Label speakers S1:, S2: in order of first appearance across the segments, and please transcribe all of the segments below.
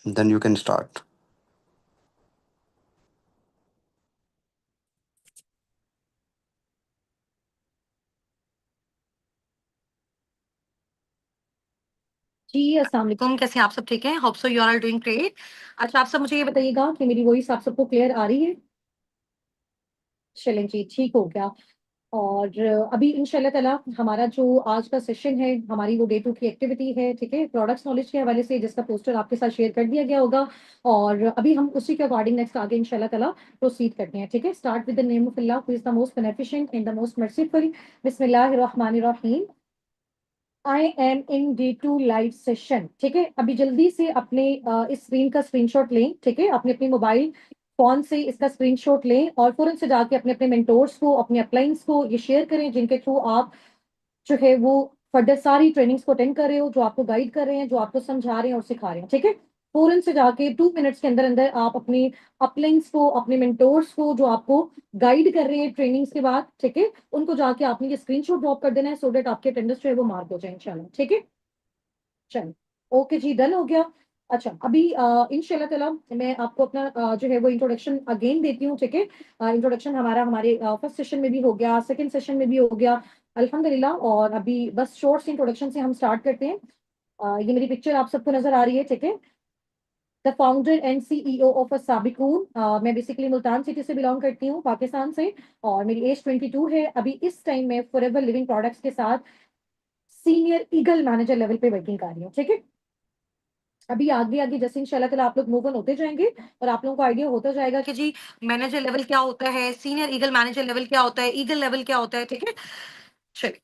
S1: Then you can start.
S2: जी अस्सलाम वालेकुम, कैसे हैं आप सब? ठीक है, hope so you are doing great. अच्छा, आप सब मुझे ये बताइएगा कि मेरी वॉइस आप सबको क्लियर आ रही है? चलें जी, ठीक हो गया। और अभी इंशाल्लाह ताला हमारा जो आज का सेशन है, हमारी वो डे 2 की एक्टिविटी है, ठीक है? प्रोडक्ट्स नॉलेज के हवाले से, जिसका पोस्टर आपके साथ शेयर कर दिया गया होगा। और अभी हम उसी के अकॉर्डिंग नेक्स्ट आगे इंशाल्लाह ताला प्रोसीड करते हैं, ठीक है? Start with the name of Allah who is the most beneficent and the most merciful. बिस्मिल्लाहिर्रहमानिर्रहीम। I am in day 2 live session, ठीक है? अभी जल्दी से अपने इस स्क्रीन का स्क्रीनशॉट लें, ठीक है? अपने अपने मोबाइल फोन से इसका स्क्रीनशॉट लें और फौरन से जाके अपने अपने मेंटोर्स को, अपने अपलाइंस को ये शेयर करें, जिनके थ्रू आप जो है वो फर्दर सारी ट्रेनिंग्स को अटेंड कर रहे हो, जो आपको गाइड कर रहे हैं, जो आपको समझा रहे हैं और सिखा रहे हैं, ठीक है? फौरन से जाके 2 मिनट्स के अंदर अंदर आप अपने अपलाइंस को, अपने मेंटोर्स को, जो आपको गाइड कर रहे हैं ट्रेनिंग्स के बाद, ठीक है, उनको जाके आपने ये स्क्रीनशॉट ड्रॉप कर देना है, सो दैट आपके अटेंडेंस जो है वो मार्क हो जाए इंशाल्लाह, ठीक है? चलो, ओके जी, डन हो गया। अच्छा, अभी इंशाल्लाह ताला मैं आपको अपना जो है वो इंट्रोडक्शन अगेन देती हूँ, ठीक है? इंट्रोडक्शन हमारा हमारे फर्स्ट सेशन में भी हो गया, सेकंड सेशन में भी हो गया, अल्हम्दुलिल्लाह। और अभी बस शॉर्ट सी इंट्रोडक्शन से हम स्टार्ट करते हैं। ये मेरी पिक्चर आप सबको नजर आ रही है, ठीक है? The founder and CEO of अ साबिकून। मैं बेसिकली मुल्तान सिटी से बिलोंग करती हूँ, पाकिस्तान से। और मेरी एज 22 है। अभी इस टाइम में फॉरएवर लिविंग प्रोडक्ट्स के साथ सीनियर ईगल मैनेजर लेवल पे वर्किंग कर रही हूँ, ठीक है? अभी आगे आगे जैसे इंशाल्लाह ताला आप लोग मूव ऑन होते जाएंगे और आप लोगों को आइडिया होता जाएगा कि जी मैनेजर लेवल क्या होता है, सीनियर ईगल मैनेजर लेवल क्या होता है, ईगल लेवल क्या होता है, ठीक है? चलिए,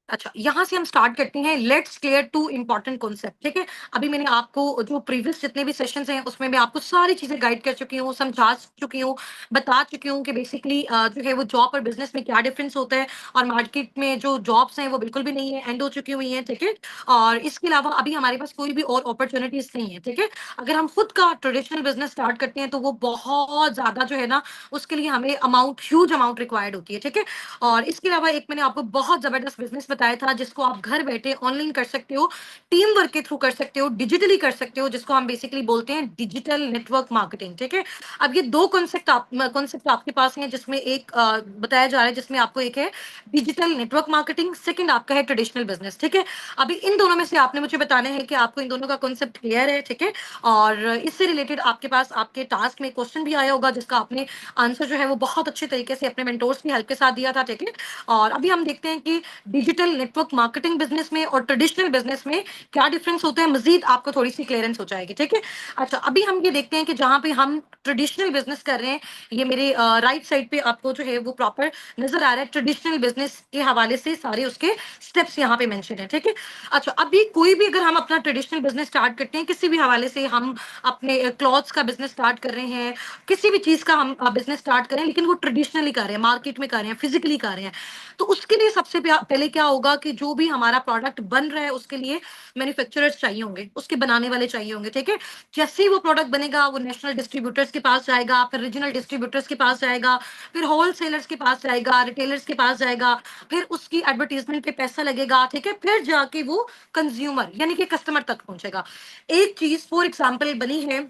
S2: अच्छा, यहाँ से हम स्टार्ट करते हैं। Let's clear two important concept, ठीक है? अभी मैंने आपको जो प्रीवियस जितने भी सेशंस हैं उसमें मैं आपको सारी चीजें गाइड कर चुकी हूँ, समझा चुकी हूँ, बता चुकी हूँ कि बेसिकली जो है वो जॉब और बिजनेस में क्या डिफरेंस होता है। और मार्केट में जो जॉब्स हैं वो बिल्कुल भी नहीं है, एंड हो चुकी हुई हैं, ठीक है? और इसके अलावा अभी हमारे पास कोई भी और अपॉर्चुनिटीज नहीं है, ठीक है? अगर हम खुद का ट्रेडिशनल बिजनेस स्टार्ट करते हैं तो वो बहुत ज्यादा जो है ना, उसके लिए हमें अमाउंट, ह्यूज अमाउंट रिक्वायर्ड होती है, ठीक है? और इसके अलावा एक मैंने आपको बहुत जबरदस्त बिजनेस बताया था, जिसको आप घर बैठे ऑनलाइन कर सकते हो, टीम वर्क के थ्रू कर सकते हो, डिजिटली कर सकते हो, जिसको हम बेसिकली बोलते हैं डिजिटल नेटवर्क मार्केटिंग, ठीक है? अब ये दो कॉन्सेप्ट आपके पास हैं, जिसमें एक बताया जा रहा है, जिसमें आपको एक है डिजिटल नेटवर्क मार्केटिंग, सेकंड आपका है ट्रेडिशनल बिजनेस, ठीक है? अभी इन दोनों में से आपने मुझे बताना है कि आपको इन दोनों का कॉन्सेप्ट क्लियर है, ठीक है? और इससे रिलेटेड आपके पास आपके टास्क में क्वेश्चन भी आया होगा, जिसका आपने आंसर जो है वो बहुत अच्छे तरीके से अपने मेंटोर्स की हेल्प के साथ दिया था, ठीक है? और अभी हम देखते हैं कि डिजिटल नेटवर्क मार्केटिंग बिजनेस में और ट्रेडिशनल बिजनेस में क्या डिफरेंस होता है, मजीद आपको थोड़ी सी क्लियरेंस हो जाएगी, ठीक है? अच्छा, अभी हम ये देखते हैं कि जहां पे हम ट्रेडिशनल बिजनेस कर रहे हैं, ये मेरे राइट साइड पे आपको जो है वो प्रॉपर नजर आ रहा है। ट्रेडिशनल बिजनेस के हवाले से सारे उसके स्टेप्स यहाँ पे मेंशन है, ठीक है? अच्छा, अभी कोई भी अगर हम अपना ट्रेडिशनल बिजनेस स्टार्ट करते हैं, किसी भी हवाले से, हम अपने क्लॉथ्स का बिजनेस स्टार्ट कर रहे हैं, किसी भी चीज का हम बिजनेस स्टार्ट करें, लेकिन वो ट्रेडिशनली कर रहे हैं, मार्केट में कर रहे हैं, फिजिकली कर रहे हैं, तो उसके लिए सबसे पहले क्या होगा कि जो भी हमारा प्रोडक्ट बन रहा है उसके लिए मैन्युफैक्चरर्स चाहिए होंगे, उसके बनाने वाले चाहिए होंगे, ठीक है? जैसे ही वो प्रोडक्ट बनेगा, वो नेशनल डिस्ट्रीब्यूटर्स के पास जाएगा, फिर रीजनल डिस्ट्रीब्यूटर्स के पास जाएगा, फिर होलसेलर्स के पास जाएगा, रिटेलर्स के पास जाएगा, फिर उसकी एडवर्टीजमेंट पे पैसा लगेगा, ठीक है? फिर जाके वो कंज्यूमर यानी कि कस्टमर तक पहुंचेगा। एक चीज फॉर एग्जाम्पल बनी है,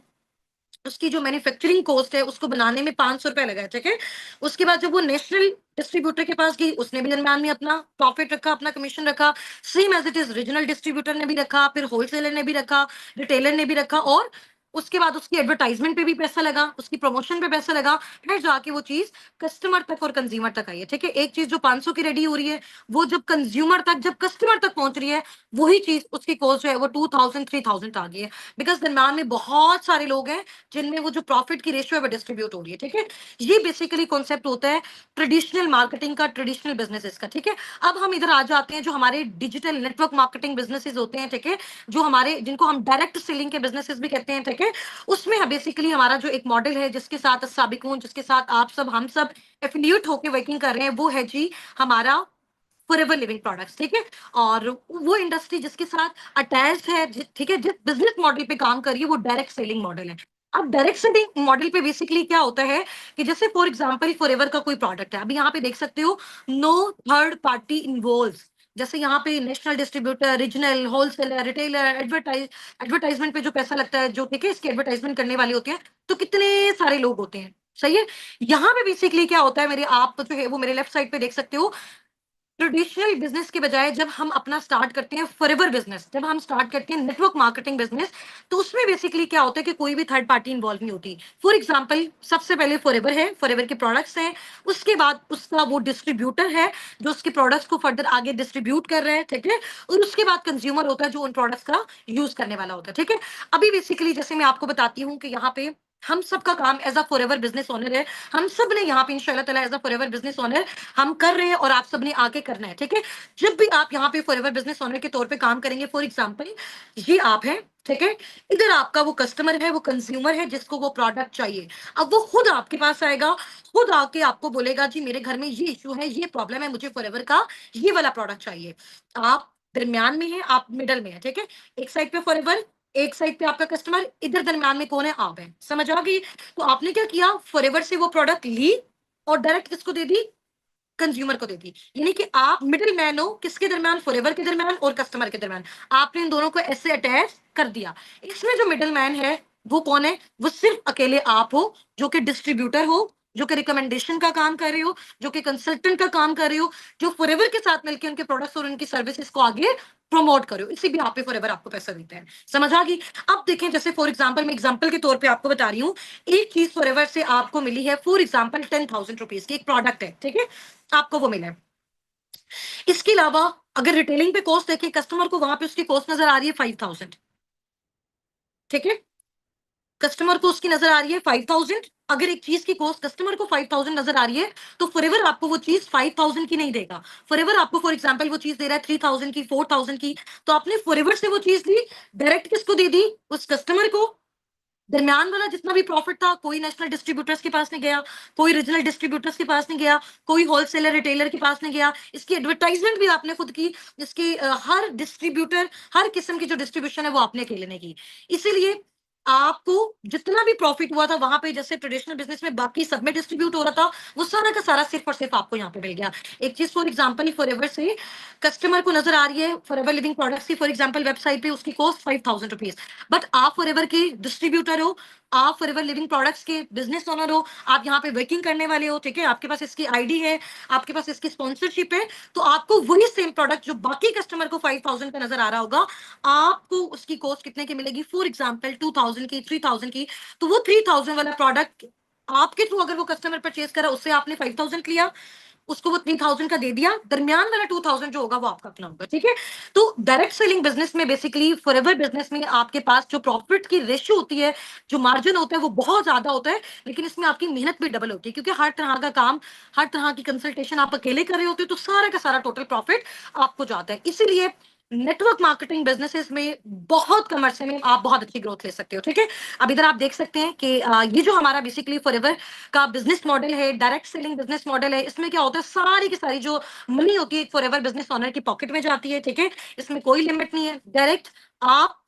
S2: उसकी जो मैन्युफैक्चरिंग कॉस्ट है उसको बनाने में 500 रुपए लगा है, ठीक है? उसके बाद जब वो नेशनल डिस्ट्रीब्यूटर के पास गई, उसने भी दरम्यान में अपना प्रॉफिट रखा, अपना कमीशन रखा। Same as it is regional distributor ने भी रखा, फिर होलसेलर ने भी रखा, रिटेलर ने भी रखा, और उसके बाद उसकी एडवर्टाइजमेंट पे भी पैसा लगा, उसकी प्रमोशन पे पैसा लगा, फिर जाके वो चीज कस्टमर तक और कंज्यूमर तक आई है, ठीक है? एक चीज जो 500 की रेडी हो रही है, वो जब कंज्यूमर तक, जब कस्टमर तक पहुंच रही है, वही चीज उसकी कॉस्ट जो है वो 2000 3000 आ गई है। बिकॉज दरम्यान में बहुत सारे लोग हैं जिनमें वो जो प्रॉफिट की रेशियो है वो डिस्ट्रीब्यूट हो रही है, ठीक है? ये बेसिकली कॉन्सेप्ट होता है ट्रेडिशनल मार्केटिंग का, ट्रेडिशनल बिजनेसेस का, ठीक है? अब हम इधर आ जाते हैं, जो हमारे डिजिटल नेटवर्क मार्केटिंग बिजनेसेस होते हैं, ठीक है, जो हमारे, जिनको हम डायरेक्ट सेलिंग के बिजनेसेस भी कहते हैं, ठीक है? उसमें बेसिकली हमारा जो एक मॉडल है, जिसके साथ साबिकून, जिसके साथ आप सब, हम सब एफिलिएट होकर वर्किंग कर रहे हैं, वो है जी हमारा फॉरएवर लिविंग प्रोडक्ट्स, ठीक है? और वो इंडस्ट्री जिसके साथ अटैच है, ठीक है, जिस बिजनेस मॉडल पे काम कर रही है, वो डायरेक्ट सेलिंग मॉडल है। अब डायरेक्ट सेलिंग मॉडल पे बेसिकली क्या होता है कि जैसे फॉर एग्जांपल फॉरएवर का कोई प्रोडक्ट है, अभी यहाँ पे देख सकते हो, नो थर्ड पार्टी इन्वॉल्व, जैसे यहाँ पे national distributor, regional, wholesaler, retailer, advertisement पे जो पैसा लगता है, जो ठीक है इसकी एडवर्टाइजमेंट करने वाले होते हैं, तो कितने सारे लोग होते हैं, सही है। यहाँ पे बेसिकली क्या होता है, मेरे आप जो है वो मेरे लेफ्ट साइड पे देख सकते हो, ट्रेडिशनल बिजनेस के बजाय जब हम अपना स्टार्ट करते हैं फॉरएवर बिजनेस, जब हम स्टार्ट करते हैं नेटवर्क मार्केटिंग बिजनेस, तो उसमें बेसिकली क्या होता है कि कोई भी थर्ड पार्टी इन्वॉल्व नहीं होती। फॉर एग्जांपल, सबसे पहले फॉरएवर है, फॉरएवर के प्रोडक्ट्स हैं, उसके बाद उसका वो डिस्ट्रीब्यूटर है जो उसके प्रोडक्ट्स को फर्दर आगे डिस्ट्रीब्यूट कर रहे हैं, ठीक है, और उसके बाद कंज्यूमर होता है जो उन प्रोडक्ट्स का यूज करने वाला होता है, ठीक है। अभी बेसिकली जैसे मैं आपको बताती हूँ कि यहाँ पे हम सबका काम as a forever business owner है, हम सब ने यहाँ पे इंशाल्लाह ताला as a forever business owner हम कर रहे हैं और आप सबने आगे करना है, ठीक है। जब भी आप यहाँ पे फॉरएवर बिजनेस ओनर के तौर पे काम करेंगे, फॉर एग्जांपल ये आप हैं, ठीक है, इधर आपका वो कस्टमर है, वो कंज्यूमर है जिसको वो प्रोडक्ट चाहिए। अब वो खुद आपके पास आएगा, खुद आके आपको बोलेगा जी मेरे घर में ये इशू है, ये प्रॉब्लम है, मुझे फॉरएवर का ये वाला प्रोडक्ट चाहिए। आप दरमियान में है, आप मिडल में है, ठीक है। एक साइड पे फॉरएवर, एक साइड पे आपका कस्टमर, इधर दरमियान में कौन है, आप है, समझ आ गई। तो आपने क्या किया, फॉरएवर से वो प्रोडक्ट ली और डायरेक्ट किसको दे दी, कंज्यूमर को देती, यानी कि आप मिडिल मैन हो किसके दरमियान, फॉरएवर के दरमियान और कस्टमर के दरमियान, आपने इन दोनों को ऐसे अटैच कर दिया। इसमें जो मिडिल मैन है वो कौन है, वो सिर्फ अकेले आप हो, जो कि डिस्ट्रीब्यूटर हो, जो कि रिकमेंडेशन का काम कर रहे हो, जो कि कंसल्टेंट का काम कर रहे हो, जो फॉरएवर के साथ मिलकर उनके प्रोडक्ट्स और उनकी सर्विसेज को आगे प्रमोट करो, इसी भी आप पे फॉरएवर आपको पैसा देते हैं, समझ आ गई। अब देखें, जैसे फॉर एग्जांपल, मैं एग्जांपल के तौर पे आपको बता रही हूँ, एक चीज फॉरएवर से आपको मिली है, फॉर एग्जांपल 10,000 रुपीज की एक प्रोडक्ट है, ठीक है, आपको वो मिला है। इसके अलावा अगर रिटेलिंग पे कॉस्ट देखें, कस्टमर को वहां पे उसकी कॉस्ट नजर आ रही है 5,000, ठीक है, कस्टमर को उसकी नजर आ रही है 5,000। अगर एक चीज की कॉस्ट कस्टमर को 5,000 नजर आ रही है, तो फॉरएवर आपको वो चीज 5,000 की नहीं देगा, फॉरएवर आपको फॉर एग्जांपल वो चीज दे रहा है 3,000 की, 4,000 की, तो आपने फॉरएवर से वो चीज ली, डायरेक्ट किसको दे दी, उस कस्टमर को। दरमियान वाला जितना भी प्रॉफिट था, कोई नेशनल डिस्ट्रीब्यूटर्स के पास नहीं गया, कोई रीजनल डिस्ट्रीब्यूटर्स के पास नहीं गया, कोई होलसेलर रिटेलर के पास नहीं गया, इसकी एडवर्टाइजमेंट भी आपने खुद की, इसकी हर डिस्ट्रीब्यूटर, हर किस्म की जो डिस्ट्रीब्यूशन है वो आपने अकेले ने की। इसीलिए आपको जितना भी प्रॉफिट हुआ था वहां पे, जैसे ट्रेडिशनल बिजनेस में बाकी सब में डिस्ट्रीब्यूट हो रहा था, वो सारा का सारा सिर्फ और सिर्फ आपको यहाँ पे मिल गया। एक चीज फॉर एग्जांपल, फॉरएवर से कस्टमर को नजर आ रही है, फॉरएवर लिविंग प्रोडक्ट्स की फॉर एग्जांपल वेबसाइट पे उसकी कॉस्ट 5,000 रुपीज, बट आप फॉरएवर के डिस्ट्रीब्यूटर हो, आप फॉरएवर लिविंग प्रोडक्ट्स के बिजनेस ओनर हो, आप यहाँ पे वर्किंग करने वाले हो, ठीक है, आपके पास इसकी आईडी है, आपके पास इसकी स्पॉन्सरशिप है, तो आपको वही सेम प्रोडक्ट जो बाकी कस्टमर को 5,000 का नजर आ रहा होगा, आपको उसकी कॉस्ट कितने की मिलेगी, फॉर एग्जाम्पल 2,000 की, 3,000 की। तो वो 3,000 वाला प्रोडक्ट आपके थ्रू अगर वो कस्टमर परचेज करा, उससे आपने 5,000 लिया, उसको वो 3,000 का दे दिया, दरमियान वाला 2,000 जो होगा वो आपका अपना होगा, ठीक है। तो डायरेक्ट सेलिंग बिजनेस में बेसिकली, फॉरएवर बिजनेस में आपके पास जो प्रॉफिट की रेशियो होती है, जो मार्जिन होता है वो बहुत ज्यादा होता है, लेकिन इसमें आपकी मेहनत भी डबल होती है, क्योंकि हर तरह का काम, हर तरह की कंसल्टेशन आप अकेले कर रहे होते हो, तो सारा का सारा टोटल प्रॉफिट आपको जाता है। इसीलिए नेटवर्क मार्केटिंग बिजनेसेस में बहुत कम अरसे में आप बहुत अच्छी ग्रोथ ले सकते हो, ठीक है। अब इधर आप देख सकते हैं कि ये जो हमारा बेसिकली फॉरएवर का बिजनेस मॉडल है, डायरेक्ट सेलिंग बिजनेस मॉडल है, इसमें क्या होता है, सारी की सारी जो मनी होती है फॉरएवर बिजनेस ओनर की पॉकेट में जाती है, ठीक है, इसमें कोई लिमिट नहीं है, डायरेक्ट आप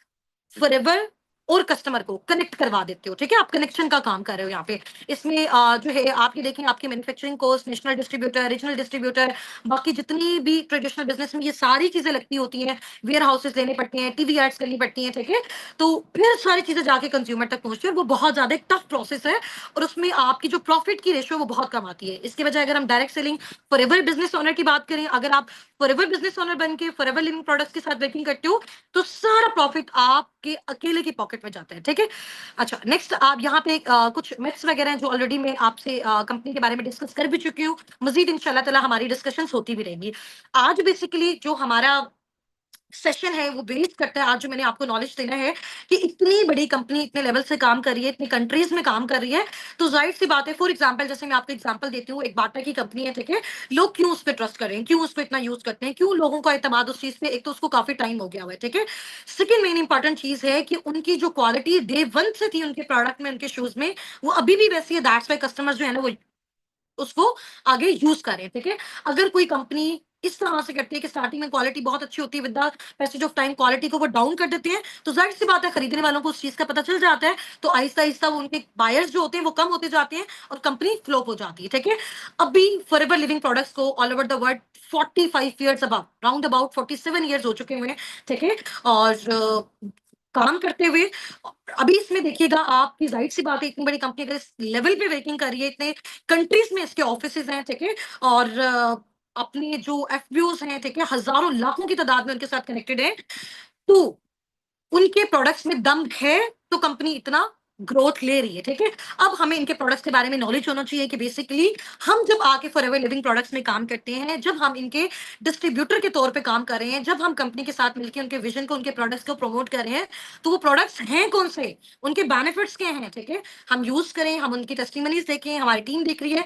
S2: फॉरएवर और कस्टमर को कनेक्ट करवा देते हो, ठीक है, आप कनेक्शन का काम कर रहे हो यहाँ पे। इसमें जो है आपकी देखें, आपकी manufacturing cost, national distributor, regional distributor, बाकी जितनी भी ट्रेडिशनल बिजनेस में ये सारी चीजें लगती होती हैं, वेयर हाउसेस लेने पड़ते हैं, टीवी एड्स करनी पड़ती हैं, ठीक है, तो फिर सारी चीजें जाके कंज्यूमर तक पहुंचती है, और वो बहुत ज्यादा एक टफ प्रोसेस है, और उसमें आपकी जो प्रॉफिट की रेशियो वो बहुत कम आती है। इसके बजाय अगर हम direct selling forever business owner की बात करें, अगर आप फॉरएवर बिजनेस ओनर बन के फॉरएवर लिविंग प्रोडक्ट्स के साथ वर्किंग करते हो, तो सारा प्रॉफिट आपके अकेले की पॉकेट में जाता है, ठीक है। अच्छा, नेक्स्ट आप यहाँ पे कुछ मिथ्स वगैरह हैं जो ऑलरेडी मैं आपसे कंपनी के बारे में डिस्कस कर भी चुकी हूँ, मजीद इंशाल्लाह ताला हमारी डिस्कशंस होती भी रहेंगी। आज बेसिकली जो हमारा सेशन है वो बेस करता है, आज जो मैंने आपको नॉलेज देना है कि इतनी बड़ी कंपनी इतने लेवल से काम कर रही है, इतनी कंट्रीज में काम कर रही है, तो जाहिर सी बात है, फॉर एग्जांपल जैसे मैं आपको एग्जांपल देती हूँ, एक बाटा की कंपनी है, ठीक है, लोग क्यों उस पर ट्रस्ट कर रहे हैं, क्यों उसको इतना यूज करते हैं, क्यों लोगों का एतमाद उस चीज पे, एक तो उसको काफी टाइम हो गया हुआ है, ठीक है। सेकंड मेन इंपॉर्टेंट चीज है कि उनकी जो क्वालिटी डे वन से थी उनके प्रोडक्ट में, उनके शूज में, वो अभी भी वैसी है, दैट्स वाई कस्टमर्स जो है ना वो उसको आगे यूज करें, ठीक है। अगर कोई कंपनी इस तरह से करती है कि स्टार्टिंग में क्वालिटी बहुत अच्छी होती है, with the passage of time quality को वो डाउन कर देते हैं, तो जाहिर सी बात है खरीदने वालों को उस चीज का पता चल जाता है, तो आहिस्ता आहिस्ता वो उनके बायर्स जो होते हैं वो कम होते जाते हैं और कंपनी फ्लॉप हो जाती है, ठीक है। अभी फॉरएवर लिविंग प्रोडक्ट्स को all over the world 45 years about, round about 47 years हो चुके हुए हैं, ठीक है। और काम करते हुए अभी इसमें देखिएगा आपकी जाहिर सी बात है, इतनी बड़ी कंपनी अगर इस लेवल पे वर्किंग कर रही है, इतने कंट्रीज में इसके ऑफिसेज हैं, ठीक है। और अपने जो एफबीओज हैं, ठीक है, हजारों लाखों की तादाद में उनके साथ कनेक्टेड है, तो उनके प्रोडक्ट्स में दम है, तो कंपनी इतना ग्रोथ ले रही है, ठीक है। अब हमें इनके प्रोडक्ट्स के बारे में नॉलेज होना चाहिए कि बेसिकली हम जब आके फॉरएवर लिविंग प्रोडक्ट्स में काम करते हैं, जब हम इनके डिस्ट्रीब्यूटर के तौर पे काम कर रहे हैं, जब हम कंपनी के साथ मिलकर उनके विजन को, उनके प्रोडक्ट्स को प्रमोट कर रहे हैं, तो वो प्रोडक्ट्स हैं कौन से, उनके बेनिफिट्स क्या हैं, ठीक है। हम यूज करें, हम उनकी टेस्टिमनीज देखें, हमारी टीम देख रही है,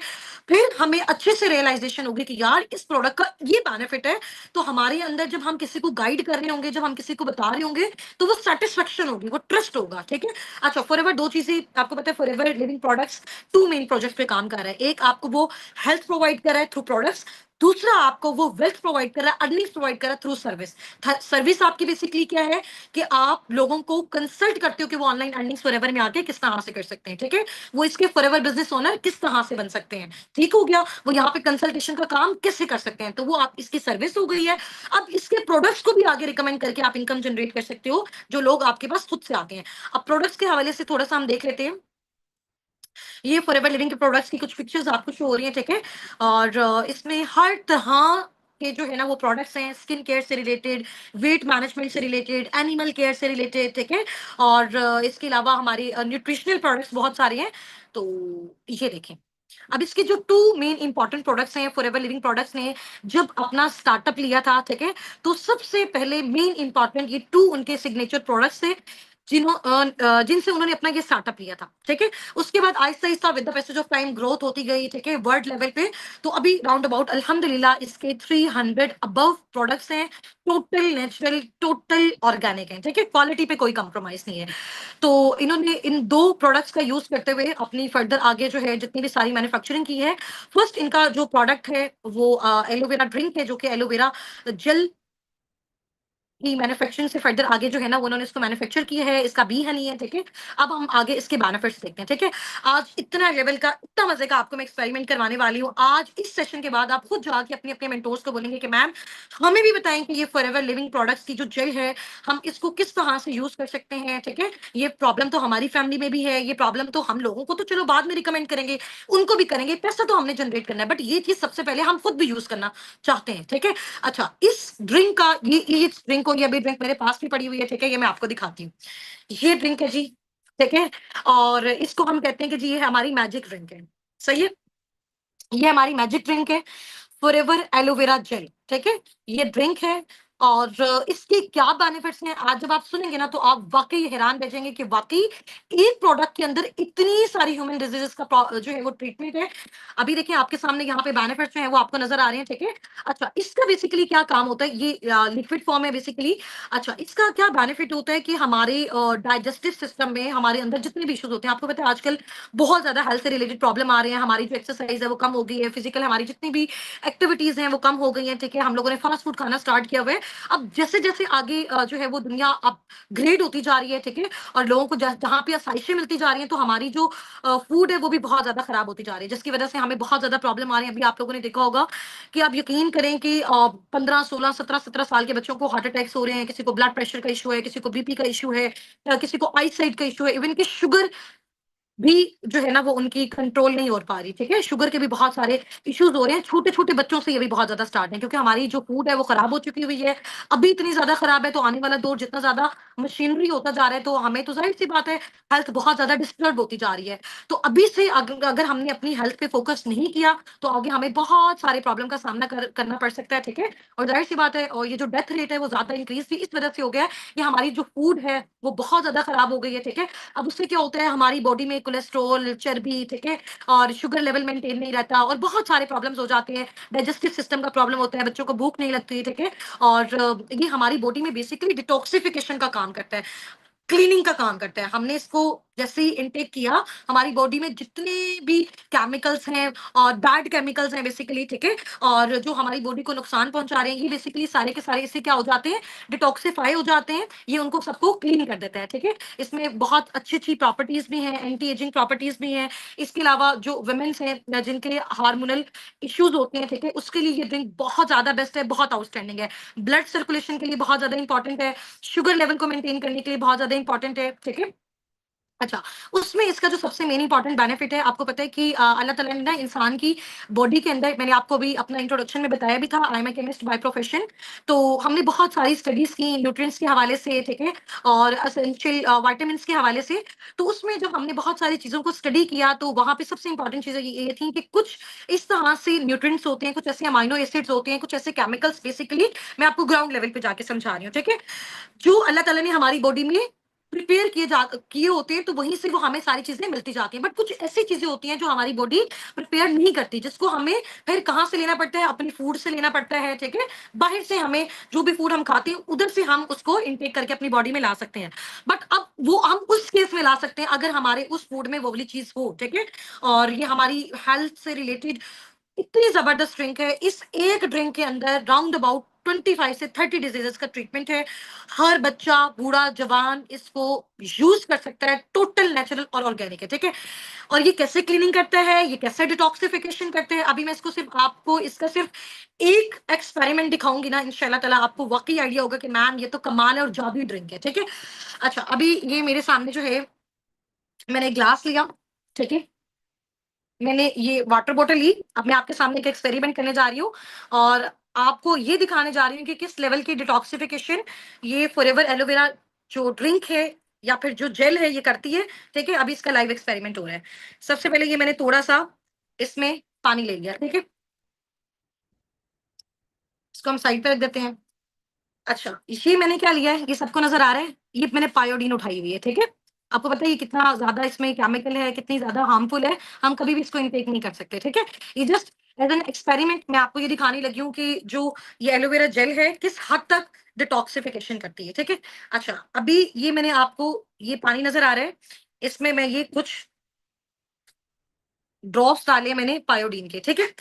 S2: फिर हमें अच्छे से रियलाइजेशन होगी कि यार इस प्रोडक्ट का ये बेनिफिट है, तो हमारे अंदर जब हम किसी को गाइड कर रहे होंगे, जब हम किसी को बता रहे होंगे, तो वो सेटिस्फेक्शन होगी, वो ट्रस्ट होगा, ठीक है। अच्छा, फॉरएवर दो चीजें आपको पता है, forever living products two main project पे काम कर रहा है। एक आपको वो हेल्थ प्रोवाइड कर रहा है थ्रू प्रोडक्ट्स, दूसरा आपको वो वेल्थ प्रोवाइड कर रहा है, अर्निंग्स प्रोवाइड कर रहा है थ्रू सर्विस। सर्विस आपकी बेसिकली क्या है कि आप लोगों को कंसल्ट करते हो कि वो ऑनलाइन अर्निंग्स फॉरएवर में आके किस तरह से कर सकते हैं, ठीक है। वो इसके फॉरएवर बिजनेस ओनर किस तरह से बन सकते हैं, ठीक हो गया। वो यहाँ पे कंसल्टेशन का काम कैसे कर सकते हैं, तो वो आप इसकी सर्विस हो गई है। अब इसके प्रोडक्ट्स को भी आगे रिकमेंड करके आप इनकम जनरेट कर सकते हो, जो लोग आपके पास खुद से आते हैं। अब प्रोडक्ट्स के हवाले से थोड़ा सा हम देख लेते हैं। ये फॉरएवर लिविंग के प्रोडक्ट्स की कुछ पिक्चर्स आपको शो हो रही हैं, ठीक है। और इसमें हर तरह के जो है ना वो प्रोडक्ट्स हैं, स्किन केयर से रिलेटेड, वेट मैनेजमेंट से रिलेटेड, एनिमल केयर से रिलेटेड, ठीक है। और इसके अलावा हमारी न्यूट्रिशनल प्रोडक्ट्स बहुत सारे हैं, तो ये देखें। अब इसके जो टू मेन इंपॉर्टेंट प्रोडक्ट्स हैं, फॉरएवर लिविंग प्रोडक्ट्स ने जब अपना स्टार्टअप लिया था, ठीक है, तो सबसे पहले मेन इंपॉर्टेंट ये टू उनके सिग्नेचर प्रोडक्ट्स थे, जिनसे उन्होंने अपना ये स्टार्टअप लिया था, ठीक है। उसके बाद Aahista Aahista with the passage of time growth होती गई, ठीक है, वर्ल्ड लेवल पे। तो अभी राउंड अबाउट अल्हम्दुलिल्लाह इसके 300 अबव प्रोडक्ट्स हैं, टोटल नेचुरल, टोटल ऑर्गेनिक है, ठीक है, क्वालिटी पे कोई कंप्रोमाइज नहीं है। तो इन्होंने इन दो प्रोडक्ट्स का यूज करते हुए अपनी फर्दर आगे जो है जितनी भी सारी मैन्युफैक्चरिंग की है। फर्स्ट इनका जो प्रोडक्ट है वो एलोवेरा ड्रिंक है, जो कि एलोवेरा जेल की मैन्युफैक्चरिंग से फर्दर आगे जो है ना वो उन्होंने इसको मैन्युफैक्चर किया है, इसका बी हनी है, ठीक है। अब हम आगे इसके बेनिफिट्स देखते हैं, ठीक है। आज इतना लेवल का, इतना मजे का आपको मैं एक्सपेरिमेंट करवाने वाली हूँ। आज इस सेशन के बाद आप खुद जाके अपने अपने मेंटोर्स को बोलेंगे कि मैम हमें भी बताएं कि ये फॉरएवर लिविंग प्रोडक्ट्स की जो जेल है, हम इसको किस तरह से यूज कर सकते हैं, ठीक है। ये प्रॉब्लम तो हमारी फैमिली में भी है, ये प्रॉब्लम तो हम लोगों को तो चलो बाद में रिकमेंड करेंगे, उनको भी करेंगे, पैसा तो हमने जनरेट करना है, बट ये चीज सबसे पहले हम खुद भी यूज करना चाहते हैं, ठीक है। अच्छा, इस ड्रिंक का ये ड्रिंक को, ये अभी ड्रिंक मेरे पास भी पड़ी हुई है, ठीक है, ये मैं आपको दिखाती हूँ। ये ड्रिंक है जी, ठीक है। और इसको हम कहते हैं कि जी ये हमारी मैजिक ड्रिंक है, सही है। ये हमारी मैजिक ड्रिंक है, फॉरएवर एलोवेरा जेल, ठीक है। ये ड्रिंक है और इसके क्या बेनिफिट्स हैं, आज जब आप सुनेंगे ना तो आप वाकई हैरान रह जाएंगे कि वाकई एक प्रोडक्ट के अंदर इतनी सारी ह्यूमन डिजीजेस का जो है वो ट्रीटमेंट है। अभी देखिए आपके सामने यहाँ पे बेनिफिट्स जो है वो आपको नजर आ रहे हैं, ठीक है। अच्छा, इसका बेसिकली क्या काम होता है, ये लिक्विड फॉर्म है बेसिकली। अच्छा, इसका क्या बेनिफिट होता है कि हमारे डाइजेस्टिव सिस्टम में हमारे अंदर जितने भी इश्यूज होते हैं, आपको पता है आजकल बहुत ज्यादा हेल्थ से रिलेटेड प्रॉब्लम आ रहे हैं, हमारी जो एक्सरसाइज है वो कम हो गई है, फिजिकल हमारी जितनी भी एक्टिविटीज हैं वो कम हो गई हैं, ठीक है। हम लोगों ने फास्ट फूड खाना स्टार्ट किया हुआ है। अब जैसे जैसे आगे जो है वो दुनिया अपग्रेड होती जा रही है, ठीक है, और लोगों को जहां पे आसाइशें मिलती जा रही हैं, तो हमारी जो फूड है वो भी बहुत ज्यादा खराब होती जा रही है, जिसकी वजह से हमें बहुत ज्यादा प्रॉब्लम आ रही है। अभी आप लोगों ने देखा होगा कि आप यकीन करें कि 15 16 17 17 साल के बच्चों को हार्ट अटैक्स हो रहे हैं, किसी को ब्लड प्रेशर का इशू है, किसी को बीपी का इशू है, किसी को आई साइट का इशू है, इवन की शुगर भी जो है ना वो उनकी कंट्रोल नहीं हो पा रही, ठीक है। शुगर के भी बहुत सारे इश्यूज हो रहे हैं, छोटे-छोटे बच्चों से ये भी बहुत ज़्यादा स्टार्ट है, क्योंकि हमारी जो फूड है वो खराब हो चुकी हुई है। अभी इतनी ज़्यादा खराब है, तो आने वाला दौर जितना ज़्यादा मशीनरी होता जा रहा है, तो हमें तो ज़ाहिर-सी बात है हेल्थ बहुत ज़्यादा डिस्टर्ब होती जा रही है। तो अभी से अगर हमने अपनी हेल्थ पे फोकस नहीं किया, तो आगे हमें बहुत सारे प्रॉब्लम का सामना करना पड़ सकता है, ठीक है। और ज़ाहिर-सी बात है, और ये जो डेथ रेट है वो ज़्यादा इंक्रीज़ भी इस वजह से हो गया है कि हमारी जो फूड है वो बहुत ज़्यादा खराब हो गई है, ठीक है। अब उससे क्या होता है, हमारी बॉडी में कोलेस्ट्रॉल, चर्बी, ठीक है, और शुगर लेवल मेंटेन नहीं रहता, और बहुत सारे प्रॉब्लम्स हो जाते हैं। डाइजेस्टिव सिस्टम का प्रॉब्लम होता है, बच्चों को भूख नहीं लगती, ठीक है। और ये हमारी बॉडी में बेसिकली डिटॉक्सिफिकेशन का काम करता है, क्लीनिंग का काम करता है। हमने इसको जैसे ही इनटेक किया, हमारी बॉडी में जितने भी केमिकल्स हैं और बैड केमिकल्स हैं बेसिकली, ठीक है? और जो हमारी बॉडी को नुकसान पहुँचा रहे हैं, ये बेसिकली सारे के सारे इससे क्या हो जाते हैं, डिटॉक्सिफाई हो जाते हैं। ये उनको सबको क्लीन कर देता है, ठीक है? इसमें बहुत अच्छी-अच्छी प्रॉपर्टीज़ भी हैं, एंटी एजिंग प्रॉपर्टीज़ भी हैं। इसके अलावा जो वुमेन्स हैं जिनके हार्मोनल इश्यूज़ होते हैं, ठीक है? उसके लिए ये ड्रिंक बहुत ज़्यादा बेस्ट है, बहुत आउटस्टैंडिंग है। ब्लड सर्कुलेशन के लिए बहुत ज़्यादा इंपॉर्टेंट है, शुगर लेवल को मेंटेन करने के लिए बहुत ज़्यादा इंपॉर्टेंट है, ठीक है? अच्छा, उसमें इसका जो सबसे मेन इम्पोर्टेंट बेनिफिट है, आपको पता है कि अल्लाह ताला ने ना इंसान की बॉडी के अंदर, मैंने आपको अभी अपना इंट्रोडक्शन में बताया भी था, I am a chemist by profession. तो हमने बहुत सारी स्टडीज़ की न्यूट्रिएंट्स के हवाले से, ठीक है? और एसेंशियल विटामिन्स के हवाले से। तो उसमें जब हमने बहुत सारी चीज़ों को स्टडी किया, तो वहाँ पे सबसे इम्पोर्टेंट चीज़ें ये थी कि कुछ इस तरह से न्यूट्रिएंट्स होते हैं, कुछ ऐसे अमाइनो एसिड्स होते हैं, कुछ ऐसे केमिकल्स बेसिकली, मैं आपको ग्राउंड लेवल पे जाके समझा रही हूँ, ठीक है? जो अल्लाह ताला ने हमारी बॉडी में प्रिपेयर किए होते हैं, तो वहीं से वो हमें सारी चीज़ें मिलती जाती हैं। बट कुछ ऐसी चीज़ें होती हैं जो हमारी बॉडी प्रिपेयर नहीं करती, जिसको हमें फिर कहाँ से लेना पड़ता है? अपनी फूड से लेना पड़ता है, ठीक है? बाहर से हमें जो भी फूड हम खाते हैं, उधर से हम उसको इनटेक करके अपनी बॉडी में ला सकते हैं। बट अब वो हम उस केस में ला सकते हैं अगर हमारे उस फूड में वो वाली चीज़ हो, ठीक है? और ये हमारी हेल्थ से रिलेटेड इतनी ज़बरदस्त ड्रिंक है। इस एक ड्रिंक के अंदर राउंड अबाउट 25 से 30 डिजीज़ेज़ का ट्रीटमेंट है। हर बच्चा, बूढ़ा, जवान इसको यूज़ कर सकता है। टोटल नेचुरल और ऑर्गेनिक है, ठीक है? और ये कैसे क्लीनिंग करता है, ये कैसे डिटॉक्सिफिकेशन करते हैं, अभी मैं इसको सिर्फ़ आपको इसका सिर्फ़ एक एक्सपेरिमेंट दिखाऊँगी ना, इंशाअल्लाह ताला आपको वाक़ई आइडिया होगा कि मैम ये तो कमाल है और जादुई ड्रिंक है, ठीक है? अच्छा, अभी ये मेरे सामने जो है, मैंने एक ग्लास लिया, ठीक है? मैंने ये वाटर बॉटल ली, अब मैं आपके सामने एक एक्सपेरिमेंट करने जा रही हूँ और आपको ये दिखाने जा रही हूँ कि किस लेवल की डिटॉक्सिफिकेशन ये फॉरएवर एलोवेरा जो ड्रिंक है या फिर जो जेल है ये करती है, ठीक है? अभी इसका लाइव एक्सपेरिमेंट हो रहा है। सबसे पहले ये मैंने थोड़ा-सा इसमें पानी ले लिया, ठीक है? इसको हम साइड पे रख देते हैं। अच्छा, ये मैंने क्या लिया है, ये सबको नज़र आ रहा है? ये मैंने पायोडीन उठाई हुई है, ठीक है? आपको पता है ये कितना ज़्यादा इसमें केमिकल है, कितनी ज़्यादा हार्मफुल है, हम कभी भी इसको इनटेक नहीं कर सकते, ठीक है? ये जस्ट एज़ एन एक्सपेरिमेंट मैं आपको ये दिखाने लगी हूँ कि जो ये एलोवेरा जेल है, किस हद तक डिटॉक्सिफिकेशन करती है, ठीक है? अच्छा, अभी ये मैंने आपको ये पानी नज़र आ रहा है, इसमें मैं ये कुछ ड्रॉप्स डाले मैंने पायोडीन के, ठीक है?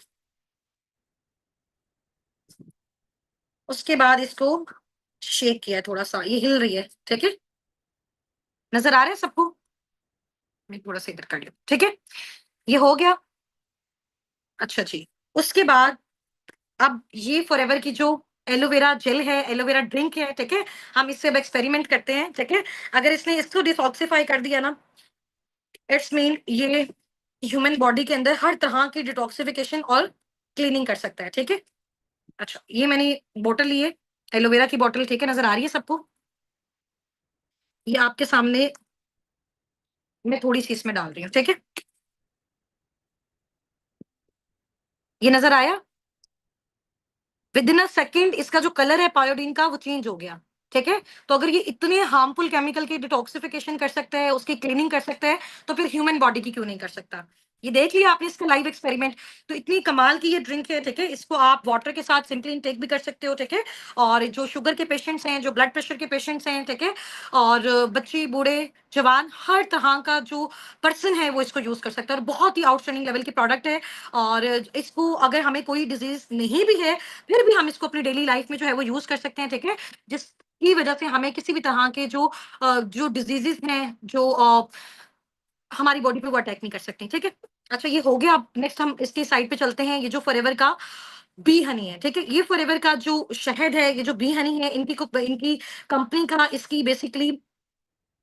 S2: उसके बाद इसको शेक किया थोड़ा-सा, ये हिल रही है, ठीक है? नज़र आ रहा है सबको? मैं थोड़ा-सा इधर कर लूँ, ठीक है? ये हो गया? अच्छा जी। उसके बाद अब ये फॉरएवर की जो एलोवेरा जेल है, एलोवेरा ड्रिंक है, ठीक है? हम इससे अब एक्सपेरिमेंट करते हैं, ठीक है? अगर इसने इसको डिटॉक्सिफाई कर दिया ना, इट्स मीन ये ह्यूमन बॉडी के अंदर हर तरह की डिटॉक्सिफिकेशन और क्लीनिंग कर सकता है, ठीक है? अच्छा, ये मैंने बॉटल ली है, एलोवेरा की बॉटल, ठीक है? नज़र आ रही है सबको? ये आपके सामने मैं थोड़ी-सी इसमें डाल रही हूँ, ठीक है? ये नज़र आया? विदिन अ सेकंड इसका जो कलर है पायोडीन का वो चेंज हो गया, ठीक है? तो अगर ये इतने हार्मफुल केमिकल की डिटॉक्सिफिकेशन कर सकता है, उसकी क्लीनिंग कर सकता है, तो फिर ह्यूमन बॉडी की क्यों नहीं कर सकता? ये देख लिया आपने इसका लाइव एक्सपेरिमेंट। तो इतनी कमाल की ये ड्रिंक है, ठीक है? इसको आप वाटर के साथ सिंपली इनटेक भी कर सकते हो, ठीक है? और जो शुगर के पेशेंट्स हैं, जो ब्लड प्रेशर के पेशेंट्स हैं, ठीक है? और बच्चे, बूढ़े, जवान, हर तरह का जो पर्सन है वो इसको यूज़ कर सकता है और बहुत ही आउटस्टैंडिंग लेवल की प्रोडक्ट है। और इसको अगर हमें कोई डिज़ीज़ नहीं भी है, फिर भी हम इसको अपनी डेली लाइफ में जो है वो यूज़ कर सकते हैं, ठीक है? जिसकी वजह से हमें किसी भी तरह के जो डिज़ीज़ेज़ हैं, जो हमारी बॉडी पे वो अटैक नहीं कर सकती, ठीक है? अच्छा, ये हो गया, अब नेक्स्ट हम इसकी साइड पे चलते हैं, ये जो फॉरएवर का बी हनी है, ठीक है? ये फॉरएवर का जो शहद है, ये जो बी हनी है, इनकी कंपनी का इसकी बेसिकली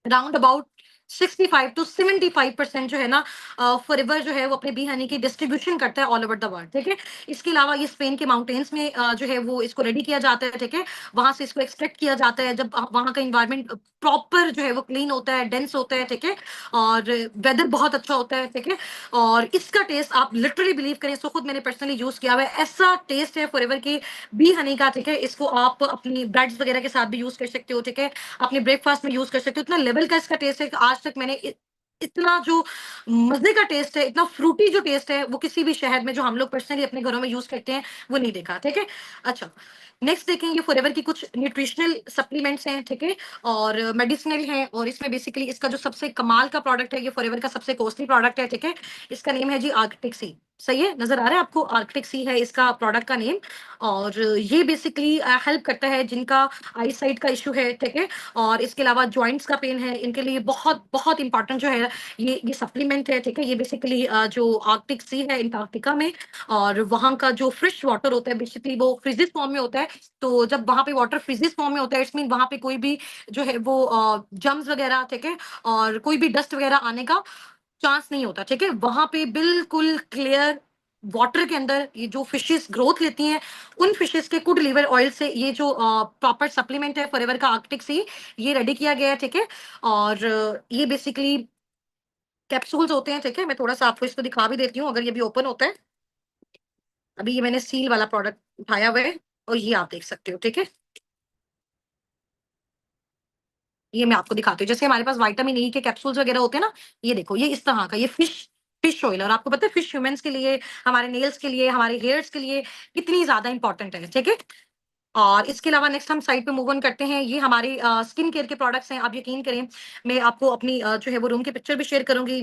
S2: राउंड अबाउट 65 टू 75% जो है ना, फॉरएवर जो है वो अपने बी हनी की डिस्ट्रीब्यूशन करता है ऑल ओवर द वर्ल्ड, ठीक है? इसके अलावा ये स्पेन के माउंटेन्स में जो है वो इसको रेडी किया जाता है, ठीक है? वहाँ से इसको एक्सट्रैक्ट किया जाता है, जब वहाँ का एनवायरनमेंट प्रॉपर जो है वो क्लीन होता है, डेंस होता है, ठीक है? और वेदर बहुत अच्छा होता है, ठीक है? और इसका टेस्ट आप लिटरली बिलीव करें, इसको खुद मैंने पर्सनली यूज़ किया हुआ है, ऐसा टेस्ट है फॉरएवर की बी हनी का, ठीक है? इसको आप अपनी ब्रेड्स वगैरह के साथ भी यूज़ कर सकते हो, ठीक है? अपने ब्रेकफ़ास्ट में यूज़ कर सकते हो। इतना लेवल का इसका टेस्ट है कि आज तक मैंने इतना जो मजे का टेस्ट है, इतना फ्रूटी जो टेस्ट है, वो किसी भी शहद में जो हम लोग पर्सनली अपने घरों में यूज करते हैं वो नहीं देखा। ठीक है। अच्छा, नेक्स्ट देखेंगे फॉरएवर की कुछ न्यूट्रिशनल सप्लीमेंट्स हैं। ठीक है। और मेडिसिनल है, और इसमें बेसिकली इसका जो सबसे कमाल का प्रोडक्ट है, ये फॉरएवर का सबसे कॉस्टली प्रोडक्ट है। ठीक है। इसका नेम है जी आर्कटिक सी। सही है, नजर आ रहा है आपको? आर्कटिक सी है इसका प्रोडक्ट का नेम। और ये बेसिकली हेल्प करता है जिनका आई साइट का इशू है। ठीक है। और इसके अलावा जॉइंट्स का पेन है, इनके लिए बहुत बहुत इंपॉर्टेंट जो है ये सप्लीमेंट है। ठीक है। ये बेसिकली जो आर्कटिक सी है अंटार्कटिका में, और वहां का जो फ्रेश वाटर होता है बेसिकली वो फ्रीजिस फॉर्म में होता है। तो जब वहां पे वाटर फ्रीजिस फॉर्म में होता है, इट्स मीन वहां पे कोई भी जो है वो जम्स वगैरह, ठीक है, और कोई भी डस्ट वगैरह आने का चांस नहीं होता। ठीक है। वहां पे बिल्कुल क्लियर वाटर के अंदर ये जो फिशेस ग्रोथ लेती हैं, उन फिशेस के गुड लिवर ऑयल से ये जो प्रॉपर सप्लीमेंट है फॉरएवर का आर्कटिक सी, ये रेडी किया गया है। ठीक है। और ये बेसिकली कैप्सूल्स होते हैं। ठीक है। मैं थोड़ा सा आपको इसको दिखा भी देती हूँ, अगर ये भी ओपन होता है। अभी ये मैंने सील वाला प्रोडक्ट उठाया हुआ है, और ये आप देख सकते हो। ठीक है। ये मैं आपको दिखाती हूँ, जैसे हमारे पास विटामिन ई के कैप्सूल्स वगैरह होते हैं ना, ये देखो, ये इस तरह का, ये फिश फिश ऑयल। और आपको पता है फिश ह्यूमंस के लिए, हमारे नेल्स के लिए, हमारे हेयर्स के लिए कितनी ज्यादा इंपॉर्टेंट है। ठीक है। और इसके अलावा नेक्स्ट हम साइड पे मूव ऑन करते हैं। ये हमारे स्किन केयर के प्रोडक्ट्स हैं। आप यकीन करें, मैं आपको अपनी जो है वो रूम की पिक्चर भी शेयर करूंगी।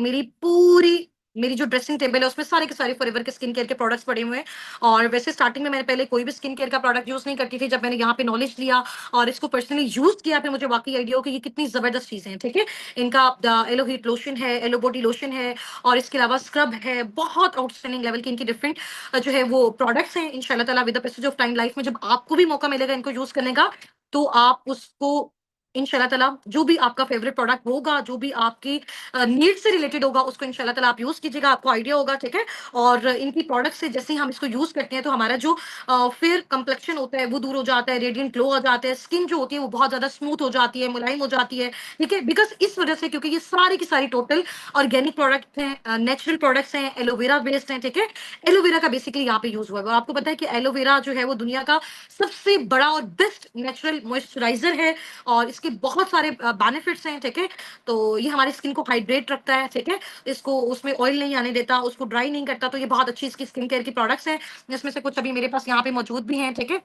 S2: मेरी जो ड्रेसिंग टेबल है उसमें सारे के सारे फॉरएवर के स्किन केयर के प्रोडक्ट्स पड़े हुए हैं। और वैसे स्टार्टिंग में मैंने पहले कोई भी स्किन केयर का प्रोडक्ट यूज नहीं करती थी। जब मैंने यहाँ पे नॉलेज लिया और इसको पर्सनली यूज किया, फिर मुझे वाकई आइडिया हो कि ये कितनी जबरदस्त चीजें हैं। ठीक है। इनका एलो हीट लोशन है, एलो बॉडी लोशन है, और इसके अलावा स्क्रब है। बहुत आउटस्टैंडिंग लेवल की इनकी डिफरेंट जो है वो प्रोडक्ट्स हैं। इंशाल्लाह ताला with the passage of time life में जब आपको भी मौका मिलेगा इनको यूज करने का, तो आप उसको इंशाल्लाह ताला जो भी आपका फेवरेट प्रोडक्ट होगा, जो भी आपकी नीड से रिलेटेड होगा, उसको इंशाल्लाह ताला आप यूज कीजिएगा, आपको आइडिया होगा। ठीक है। और इनकी प्रोडक्ट से जैसे ही हम इसको यूज करते हैं, तो हमारा जो फेयर कंप्लेक्शन होता है वो दूर हो जाता है, रेडियंट ग्लो आ जाता है, स्किन जो होती है वो बहुत ज्यादा स्मूथ हो जाती है, मुलायम हो जाती है। ठीक है। बिकॉज इस वजह से, क्योंकि ये सारी की सारी टोटल ऑर्गेनिक प्रोडक्ट हैं, नेचुरल प्रोडक्ट्स हैं, एलोवेरा बेस्ड हैं। ठीक है। एलोवेरा का बेसिकली यहाँ पे यूज हुआ है। और आपको पता है कि एलोवेरा जो है वो दुनिया का सबसे बड़ा और बेस्ट नेचुरल मॉइस्चराइजर है, और इसके बहुत सारे बेनिफिट्स हैं। ठीक है। तो ये हमारी स्किन को हाइड्रेट रखता है। ठीक है। इसको उसमें ऑयल नहीं आने देता, उसको ड्राई नहीं करता। तो ये बहुत अच्छी इसकी स्किन केयर की प्रोडक्ट्स हैं, जिसमें से कुछ अभी मेरे पास यहाँ पे मौजूद भी हैं। ठीक है।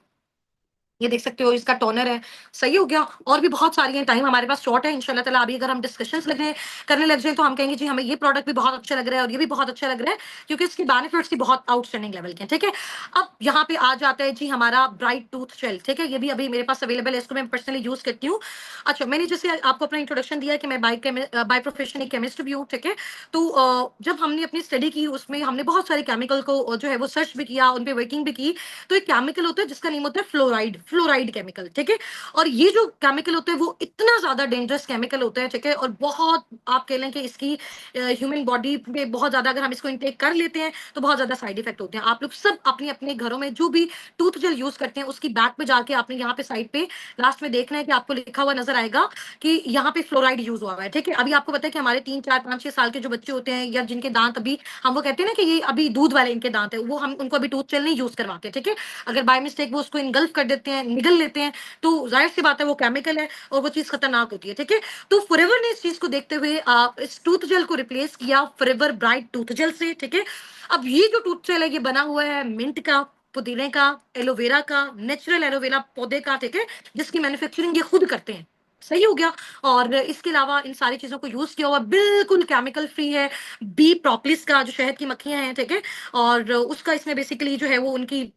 S2: ये देख सकते हो, इसका टोनर है। सही हो गया। और भी बहुत सारी हैं, टाइम हमारे पास शॉर्ट है। इंशाल्लाह ताला अभी अगर हम डिस्कशंस लगे करने लग जाए, तो हम कहेंगे जी हमें ये प्रोडक्ट भी बहुत अच्छा लग रहा है और ये भी बहुत अच्छा लग रहा है, क्योंकि इसके बेनिफिट्स भी बहुत आउटस्टैंडिंग लेवल के हैं। ठीक है। अब यहाँ पे आ जाता है जी हमारा ब्राइट टूथ जेल। ठीक है। ये भी अभी मेरे पास अवेलेबल है, इसको मैं पर्सनली यूज करती हूँ। अच्छा, मैंने जैसे आपको अपना इंट्रोडक्शन दिया कि मैं बाय प्रोफेशन एक केमिस्ट भी हूँ। ठीक है। तो जब हमने अपनी स्टडी की, उसमें हमने बहुत सारे केमिकल को जो है वो सर्च भी किया, उन पे वर्किंग भी की। तो एक केमिकल होता है जिसका नेम होता है फ्लोराइड, फ्लोराइड केमिकल। ठीक है। और ये जो केमिकल होता है वो इतना ज्यादा डेंजरस केमिकल होता है। ठीक है। और बहुत, आप कह लें कि इसकी ह्यूमन बॉडी पे बहुत ज्यादा, अगर हम इसको इनटेक कर लेते हैं तो बहुत ज्यादा साइड इफेक्ट होते हैं। आप लोग सब अपने अपने घरों में जो भी टूथ जेल यूज करते हैं, उसकी बैक पे जाके आपने यहाँ पे साइड पे लास्ट में देखना है कि आपको लिखा हुआ नजर आएगा कि यहाँ पे फ्लोराइड यूज हुआ है। ठीक है। अभी आपको पता है कि हमारे 3 4 5 6 साल के जो बच्चे होते हैं, या जिनके दांत अभी, हम वो कहते हैं ना कि ये अभी दूध वाले इनके दांत है, वो हम उनको अभी टूथ जेल नहीं यूज करवाते। ठीक है। अगर बाय मिस्टेक वो उसको इनगल्फ कर देते हैं, निगल लेते हैं, तो जाहिर सी बात है वो केमिकल है और वो चीज खतरनाक होती है। ठीक है। तो फॉरएवर ने इस चीज को देखते हुए इस टूथ जेल को रिप्लेस किया फॉरएवर ब्राइट टूथ जेल से। ठीक है। अब ये जो टूथ जेल है, ये बना हुआ है मिंट का, पुदीने का, एलोवेरा का, नेचुरल एलोवेरा पौधे का। ठीक है। जिसकी मैन्युफैक्चरिंग ये खुद करते हैं। सही हो गया। और इसके अलावा इन सारी चीजों को यूज किया हुआ, बिल्कुल केमिकल फ्री है। बी प्रोपलिस का, जो शहद की मक्खियां हैं। ठीक है। और उसका इसमें बेसिकली जो है वो उनकी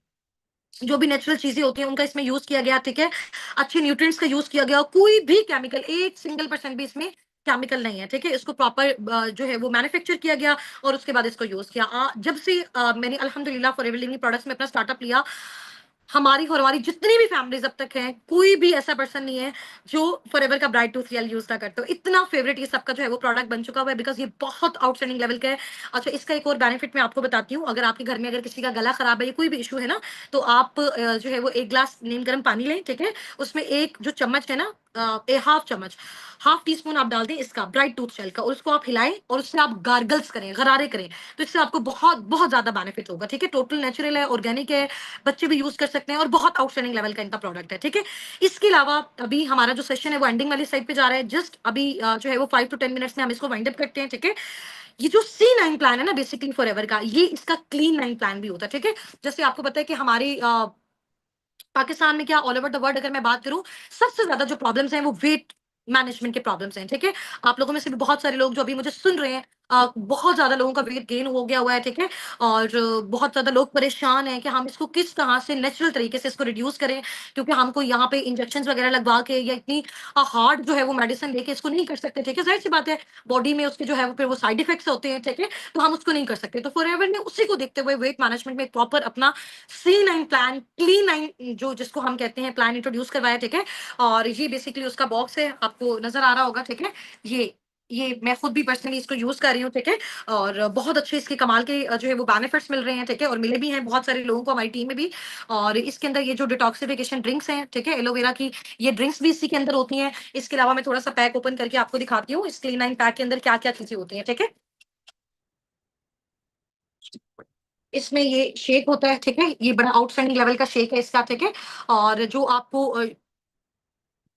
S2: जो भी नेचुरल चीजें होती हैं उनका इसमें यूज किया गया। ठीक है। अच्छे न्यूट्रिएंट्स का यूज किया गया, कोई भी केमिकल, एक सिंगल परसेंट भी इसमें केमिकल नहीं है। ठीक है। इसको प्रॉपर जो है वो मैन्युफैक्चर किया गया, और उसके बाद इसको यूज किया। जब से मैंने अल्हम्दुलिल्लाह फॉरएवर लिविंग प्रोडक्ट्स में अपना स्टार्टअप लिया, हमारी और हमारी जितनी भी फैमिलीज अब तक हैं, कोई भी ऐसा पर्सन नहीं है जो फॉरएवर का ब्राइट टूथ जेल यूज ना करते हो। इतना फेवरेट ये सबका जो है वो प्रोडक्ट बन चुका हुआ है, बिकॉज ये बहुत आउटस्टैंडिंग लेवल का है। अच्छा, इसका एक और बेनिफिट मैं आपको बताती हूँ। अगर आपके घर में अगर किसी का गला खराब है या कोई भी इशू है ना, तो आप जो है वो 1 गिलास नीम गर्म पानी लें। ठीक है। उसमें एक जो चम्मच है ना, हाफ चम्मच, हाफ टी स्पून आप डाल दें इसका ब्राइट टूथ जेल का, और उसको आप हिलाएं और उससे आप गार्गल्स करें, गरारे करें, तो इससे आपको बहुत बहुत ज्यादा बेनिफिट होगा। ठीक है, टोटल नेचुरल है, ऑर्गेनिक है, बच्चे भी यूज कर सकते हैं और बहुत आउटस्टैंडिंग लेवल का इनका प्रोडक्ट है। ठीक है, इसके अलावा अभी हमारा जो सेशन है वो एंडिंग वाली साइड पे जा रहा है, जस्ट अभी जो है वो 5 to 10 मिनट्स में हम इसको वाइंड अप करते हैं। ठीक है, ये जो C9 प्लान है ना बेसिकली फॉरएवर का, ये इसका क्लीन 9 प्लान भी होता है। ठीक है, जैसे आपको पता है कि हमारी पाकिस्तान में क्या ऑल ओवर द वर्ल्ड अगर मैं बात करूं, सबसे ज्यादा जो प्रॉब्लम्स हैं वो वेट मैनेजमेंट के प्रॉब्लम्स हैं। ठीक है, आप लोगों में से भी बहुत सारे लोग जो अभी मुझे सुन रहे हैं, बहुत ज्यादा लोगों का वेट गेन हो गया हुआ है। ठीक है, और बहुत ज्यादा लोग परेशान हैं कि हम इसको किस तरह से नेचुरल तरीके से इसको रिड्यूस करें, क्योंकि हमको यहाँ पे इंजेक्शन वगैरह लगवा के या इतनी हार्ड जो है वो मेडिसिन लेके इसको नहीं कर सकते। ठीक है, जाहिर सी बात है, बॉडी में उसके जो है वो फिर वो साइड इफेक्ट्स होते हैं। ठीक है, तो हम उसको नहीं कर सकते। तो फॉरएवर ने उसी को देखते हुए वेट मैनेजमेंट में प्रॉपर अपना C9 प्लान, क्लीन 9 जो जिसको हम कहते हैं प्लान इंट्रोड्यूस करवाया। ठीक है, और ये बेसिकली उसका बॉक्स है, आपको नजर आ रहा होगा। ठीक है, ये मैं खुद भी पर्सनली इसको यूज कर रही हूँ। ठीक है, और बहुत अच्छे इसके कमाल के जो है वो बेनिफिट्स मिल रहे हैं। ठीक है, और मिले भी हैं बहुत सारे लोगों को हमारी टीम में भी। और इसके अंदर ये जो डिटॉक्सिफिकेशन ड्रिंक्स हैं, ठीक है, एलोवेरा की, ये ड्रिंक्स भी इसी के अंदर होती हैं। इसके अलावा मैं थोड़ा सा पैक ओपन करके आपको दिखाती हूँ, इस क्लीन 9 पैक के अंदर क्या क्या चीजें होती हैं। ठीक है, इसमें ये शेक होता है। ठीक है, ये बड़ा आउटस्टैंडिंग लेवल का शेक है इसका। ठीक है, और जो आपको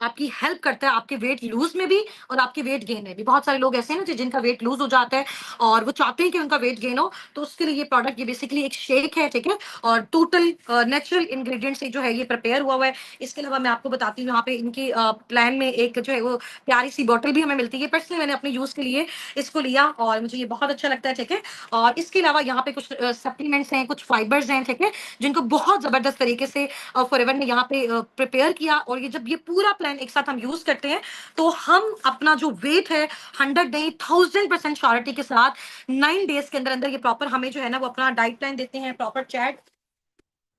S2: आपकी हेल्प करता है आपके वेट लूज में भी और आपके वेट गेन में भी। बहुत सारे लोग ऐसे हैं ना जिनका वेट लूज हो जाता है और वो चाहते हैं कि उनका वेट गेन हो, तो उसके लिए ये प्रोडक्ट, ये बेसिकली एक शेक है। ठीक है, और टोटल नेचुरल इंग्रेडिएंट से जो है ये प्रिपेयर हुआ हुआ है। इसके अलावा मैं आपको बताती हूँ, यहाँ पे इनकी प्लान में एक जो है वो प्यारी सी बॉटल भी हमें मिलती है। पर्सनली मैंने अपने यूज के लिए इसको लिया और मुझे ये बहुत अच्छा लगता है। ठीक है, और इसके अलावा यहाँ पे कुछ सप्लीमेंट्स हैं, कुछ फाइबर्स हैं। ठीक है, जिनको बहुत जबरदस्त तरीके से फॉरएवर ने यहाँ पे प्रिपेयर किया। और ये जब ये पूरा प्लान एक साथ हम यूज करते हैं, तो हम अपना जो वेट है 100 नहीं 1000% श्योरिटी के साथ 9 डेज के अंदर अंदर ये प्रॉपर हमें जो है ना वो अपना डाइट प्लान देते हैं, प्रॉपर चैट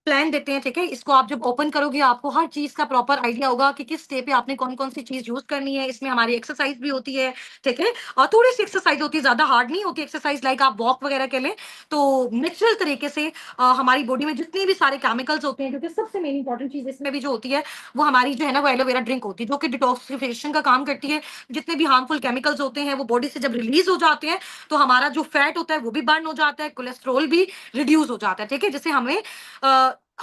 S2: प्लान देते हैं। ठीक है, इसको आप जब ओपन करोगे आपको हर चीज का प्रॉपर आइडिया होगा कि किस स्टे पे आपने कौन कौन सी चीज यूज करनी है। इसमें हमारी एक्सरसाइज भी होती है। ठीक है, और थोड़ी सी एक्सरसाइज होती है, ज्यादा हार्ड नहीं होती एक्सरसाइज, लाइक आप वॉक वगैरह के लिए। तो नेचुरल तरीके से हमारी बॉडी में जितने भी सारे केमिकल्स होते हैं, क्योंकि सबसे मेन इंपॉर्टेंट चीज इसमें भी जो होती है वो हमारी जो है ना वो एलोवेरा ड्रिंक होती है, जो कि डिटॉक्सिफिकेशन का काम करती है। जितने भी हार्मफुल केमिकल्स होते हैं वो बॉडी से जब रिलीज हो जाते हैं, तो हमारा जो फैट होता है वो भी बर्न हो जाता है, कोलेस्ट्रॉल भी रिड्यूस हो जाता है। ठीक है, जिससे हमें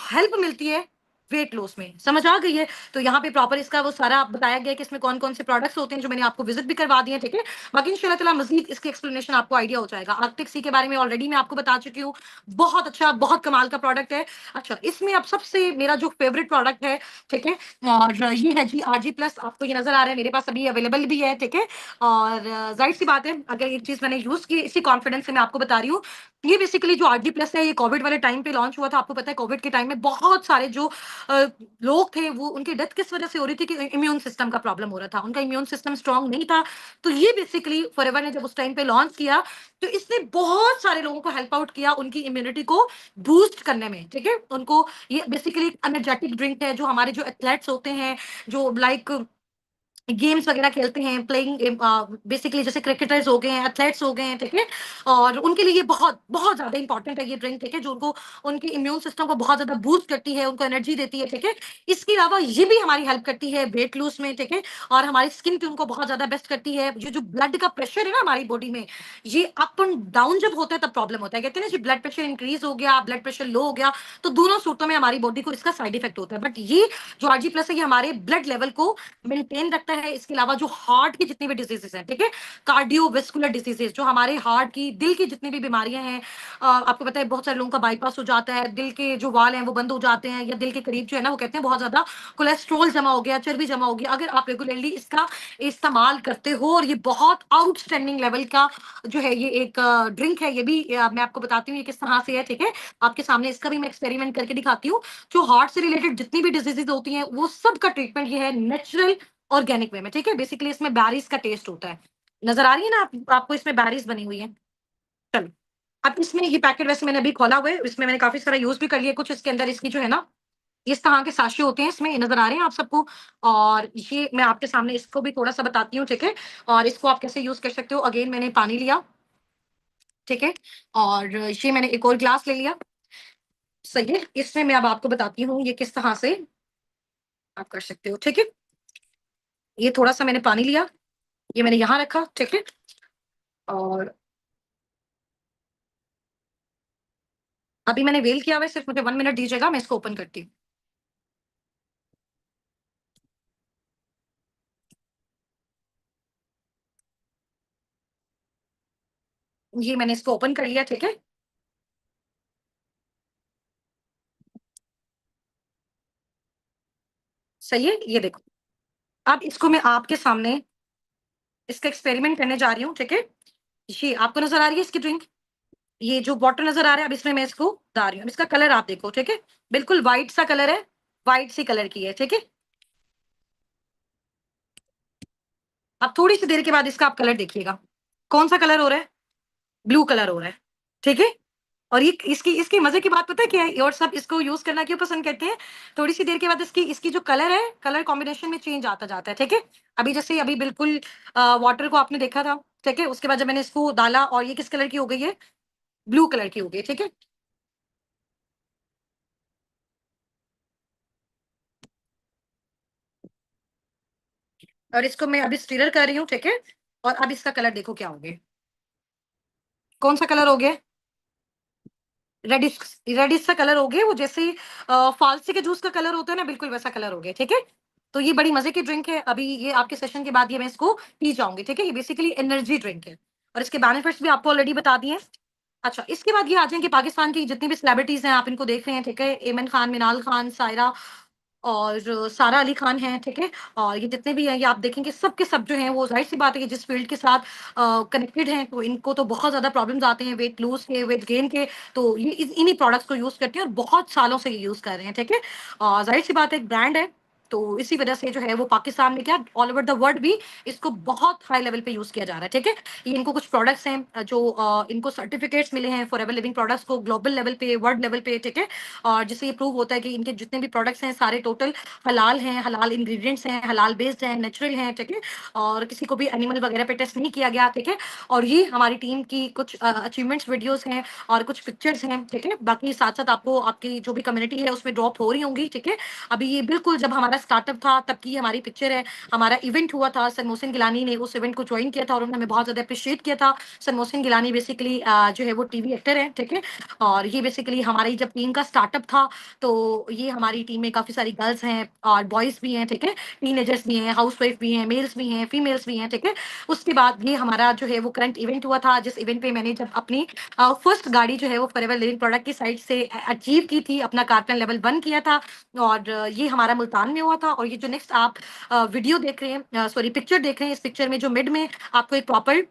S2: हेल्प मिलती है वेट लॉस में। समझ आ गई है? तो यहाँ पे प्रॉपर इसका वो सारा बताया गया है कि इसमें कौन कौन से प्रोडक्ट्स होते हैं, जो मैंने आपको विजिट भी करवा दिए हैं। ठीक है, बाकी इंशाल्लाह ताला मजीद इसकी एक्सप्लेनेशन आपको आइडिया हो जाएगा। आर्कटिक सी के बारे में ऑलरेडी मैं आपको बता चुकी हूँ, बहुत अच्छा, बहुत कमाल का प्रोडक्ट है। अच्छा, इसमें अब सबसे मेरा जो फेवरेट प्रोडक्ट है, ठीक है, और ये है जी RG प्लस। आपको ये नजर आ रहा है, मेरे पास अभी अवेलेबल भी है। ठीक है, और जाहिर सी बात है, अगर ये चीज मैंने यूज की इसी कॉन्फिडेंस से मैं आपको बता रही हूँ। ये बेसिकली जो RG प्लस है, ये कोविड वाले टाइम पे लॉन्च हुआ था। आपको पता है कोविड के टाइम में बहुत सारे जो अ, लोग थे वो उनकी डेथ किस वजह से हो रही थी कि इम्यून सिस्टम का प्रॉब्लम हो रहा था, उनका इम्यून सिस्टम स्ट्रांग नहीं था। तो ये बेसिकली फॉरएवर ने जब उस टाइम पे लॉन्च किया, तो इसने बहुत सारे लोगों को हेल्प आउट किया उनकी इम्यूनिटी को बूस्ट करने में। ठीक है, उनको ये बेसिकली एनर्जेटिक ड्रिंक है, जो हमारे जो एथलेट्स होते हैं, जो लाइक गेम्स वगैरह खेलते हैं, प्लेइंग बेसिकली जैसे क्रिकेटर्स हो गए हैं, एथलेट्स हो गए हैं। ठीक है, और उनके लिए ये बहुत बहुत ज्यादा इंपॉर्टेंट है ये ड्रिंक। ठीक है, जो उनको उनके इम्यून सिस्टम को बहुत ज्यादा बूस्ट करती है, उनको एनर्जी देती है। ठीक है, इसके अलावा ये भी हमारी हेल्प करती है वेट लूज में। ठीक है, और हमारी स्किन ट्यून को बहुत ज्यादा बेस्ट करती है। ये जो ब्लड का प्रेशर है ना हमारी बॉडी में, ये अप एंड डाउन जब होता है तब प्रॉब्लम होता है। कहते हैं ना जी, ब्लड प्रेशर इंक्रीज हो गया, ब्लड प्रेशर लो हो गया, तो दोनों सूरतों में हमारी बॉडी को इसका साइड इफेक्ट होता है। बट ये जो RG प्लस है, ये हमारे ब्लड लेवल को मेंटेन रखता है। इसके अलावा जो हार्ट की जितनी भी डिजीजेस हैं, ठीक है, कार्डियोवेस्कुलर डिजीजेस, जो हमारे हार्ट की, दिल की जितनी भी बीमारियां हैं, आपको पता है बहुत सारे लोगों का बाईपास हो जाता है, दिल के जो वाल हैं वो बंद हो जाते हैं, या दिल के करीब जो है ना वो कहते हैं बहुत ज्यादा कोलेस्ट्रॉल जमा हो गया, चर्बी जमा हो गया। अगर आप रेगुलरली इसका इस्तेमाल करते हो, और ये बहुत आउटस्टैंडिंग लेवल का जो है ये एक ड्रिंक है, ये भी मैं आपको बताती हूँ ये किस तरह से है। ठीक है, आपके सामने इसका भी मैं एक्सपेरिमेंट करके दिखाती हूँ। जो हार्ट से रिलेटेड जितनी भी डिजीजेज होती हैं, वो सब का ट्रीटमेंट ये है नेचुरल ऑर्गेनिक वे में। ठीक है, बेसिकली इसमें बैरीज का टेस्ट होता है। नजर आ रही है ना आपको इसमें बैरीज बनी हुई है। चलो, अब इसमें ये पैकेट वैसे मैंने अभी खोला हुआ है, इसमें मैंने काफी सारा यूज भी कर लिया। कुछ इसके अंदर इसकी जो है ना इस तरह के साशे होते हैं, इसमें ये नजर आ रहे हैं आप सबको। और ये मैं आपके सामने इसको भी थोड़ा सा बताती हूँ। ठीक है, और इसको आप कैसे यूज कर सकते हो। अगेन मैंने पानी लिया, ठीक है, और ये मैंने एक और ग्लास ले लिया। सही है, इसमें मैं अब आपको बताती हूँ ये किस तरह से आप कर सकते हो। ठीक है, ये थोड़ा-सा मैंने पानी लिया, ये मैंने यहाँ रखा, ठीक है? और अभी मैंने वेल किया हुआ है, सिर्फ़ मुझे 1 मिनट दीजिएगा, मैं इसको ओपन करती हूँ। ये मैंने इसको ओपन कर लिया, ठीक है? सही है? ये देखो। अब इसको मैं आपके सामने इसका एक्सपेरिमेंट करने जा रही हूँ, ठीक है? ये आपको नज़र आ रही है इसकी ड्रिंक? ये जो बॉटल नज़र आ रहा है, अब इसमें मैं इसको डाल रही हूँ। अब इसका कलर आप देखो, ठीक है? बिल्कुल व्हाइट सा कलर है, व्हाइट सी कलर की है, ठीक है? अब थोड़ी-सी देर के बाद इसका आप कलर देखिएगा। कौन-सा कलर हो रहा है? ब्लू कलर हो रहा है, ठीक है? और ये इसकी इसकी मज़े की बात पता है क्या है? और सब इसको यूज़ करना क्यों पसंद करते हैं? थोड़ी-सी देर के बाद इसकी इसकी जो कलर है, कलर कॉम्बिनेशन में चेंज आता जाता है, ठीक है? अभी जैसे अभी बिल्कुल वाटर को आपने देखा था, ठीक है? उसके बाद जब मैंने इसको डाला और ये किस कलर की हो गई है? ब्लू कलर की हो गई है, ठीक है? और इसको मैं अभी स्टिरर कर रही हूँ, ठीक है? और अब इसका कलर देखो क्या हो गया? कौन-सा कलर हो गया? रेडिश रेडिश सा कलर हो गया, वो जैसे फालसी के जूस का कलर होता है ना, बिल्कुल वैसा कलर हो गया, ठीक है? तो ये बड़ी मज़े की ड्रिंक है, अभी ये आपके सेशन के बाद ये मैं इसको पी जाऊँगी, ठीक है? ये बेसिकली एनर्जी ड्रिंक है और इसके बेनिफिट्स भी आपको ऑलरेडी बता दिए हैं। अच्छा, इसके बाद ये आ जाएँ कि पाकिस्तान की जितनी भी सेलिब्रिटीज़ हैं, आप इनको देख रहे हैं, ठीक है? एमन खान, मिनाल खान, सायरा और सारा अली खान हैं, ठीक है? और ये जितने भी हैं, ये आप देखेंगे सब के सब जो हैं, वो ज़ाहिर-सी बात है कि जिस फ़ील्ड के साथ कनेक्टेड हैं, तो इनको तो बहुत ज़्यादा प्रॉब्लम्स आते हैं वेट लूज़ के, वेट गेन के, तो ये इन्हीं प्रोडक्ट्स को यूज़ करते हैं और बहुत सालों से ये यूज़ कर रहे हैं, ठीक है? ज़ाहिर-सी बात है एक ब्रांड है, तो इसी वजह से जो है वो पाकिस्तान में क्या ऑल ओवर द वर्ल्ड भी इसको बहुत हाई लेवल पे यूज़ किया जा रहा है, ठीक है? ये इनको कुछ प्रोडक्ट्स हैं जो इनको सर्टिफ़िकेट्स मिले हैं फॉरएवर लिविंग प्रोडक्ट्स को ग्लोबल लेवल पे, वर्ल्ड लेवल पे, ठीक है? और जिससे ये प्रूव होता है कि इनके जितने भी प्रोडक्ट्स हैं सारे टोटल हलाल हैं, हलाल इंग्रीडिएंट्स हैं, हलाल बेस्ड हैं, नेचुरल हैं, ठीक है? और किसी को भी एनिमल वगैरह पे टेस्ट नहीं किया गया, ठीक है? और ये हमारी टीम की कुछ अचीवमेंट्स वीडियोज़ हैं और कुछ पिक्चर्स हैं, ठीक है? बाकी साथ-साथ आपको आपकी जो भी कम्युनिटी है उसमें ड्रॉप हो रही होंगी, ठीक है? अभी ये बिल्कुल जब हमारा स्टार्टअप था तब की हमारी पिक्चर है, हमारा इवेंट हुआ था, सर मोहसिन गिलानी ने उस इवेंट को जॉइन किया था और उन्होंने हमें बहुत ज़्यादा एप्रिशिएट किया था। सर मोहसिन गिलानी बेसिकली जो है वो टीवी एक्टर हैं, ठीक है? और ये बेसिकली हमारी जब टीम का स्टार्टअप था तो ये हमारी टीम में काफ़ी सारी गर्ल्स हैं और बॉयज़ भी हैं, ठीक है? टीनेजर्स भी हैं, हाउसवाइफ भी हैं, मेल्स भी हैं, फीमेल्स भी हैं, ठीक है? उसके बाद ये हमारा जो है वो करंट इवेंट हुआ था, जिस इवेंट पे मैंने जब अपनी फर्स्ट गाड़ी जो है वो फॉरएवर लिविंग प्रोडक्ट की साइड से अचीव की थी, अपना कारपेन लेवल 1 किया था और ये हमारा मुल्तान में हुआ था और ये जो नेक्स्ट आप वीडियो देख रहे हैं सॉरी पिक्चर देख रहे हैं, इस पिक्चर में जो मिड में आपको एक प्रॉपर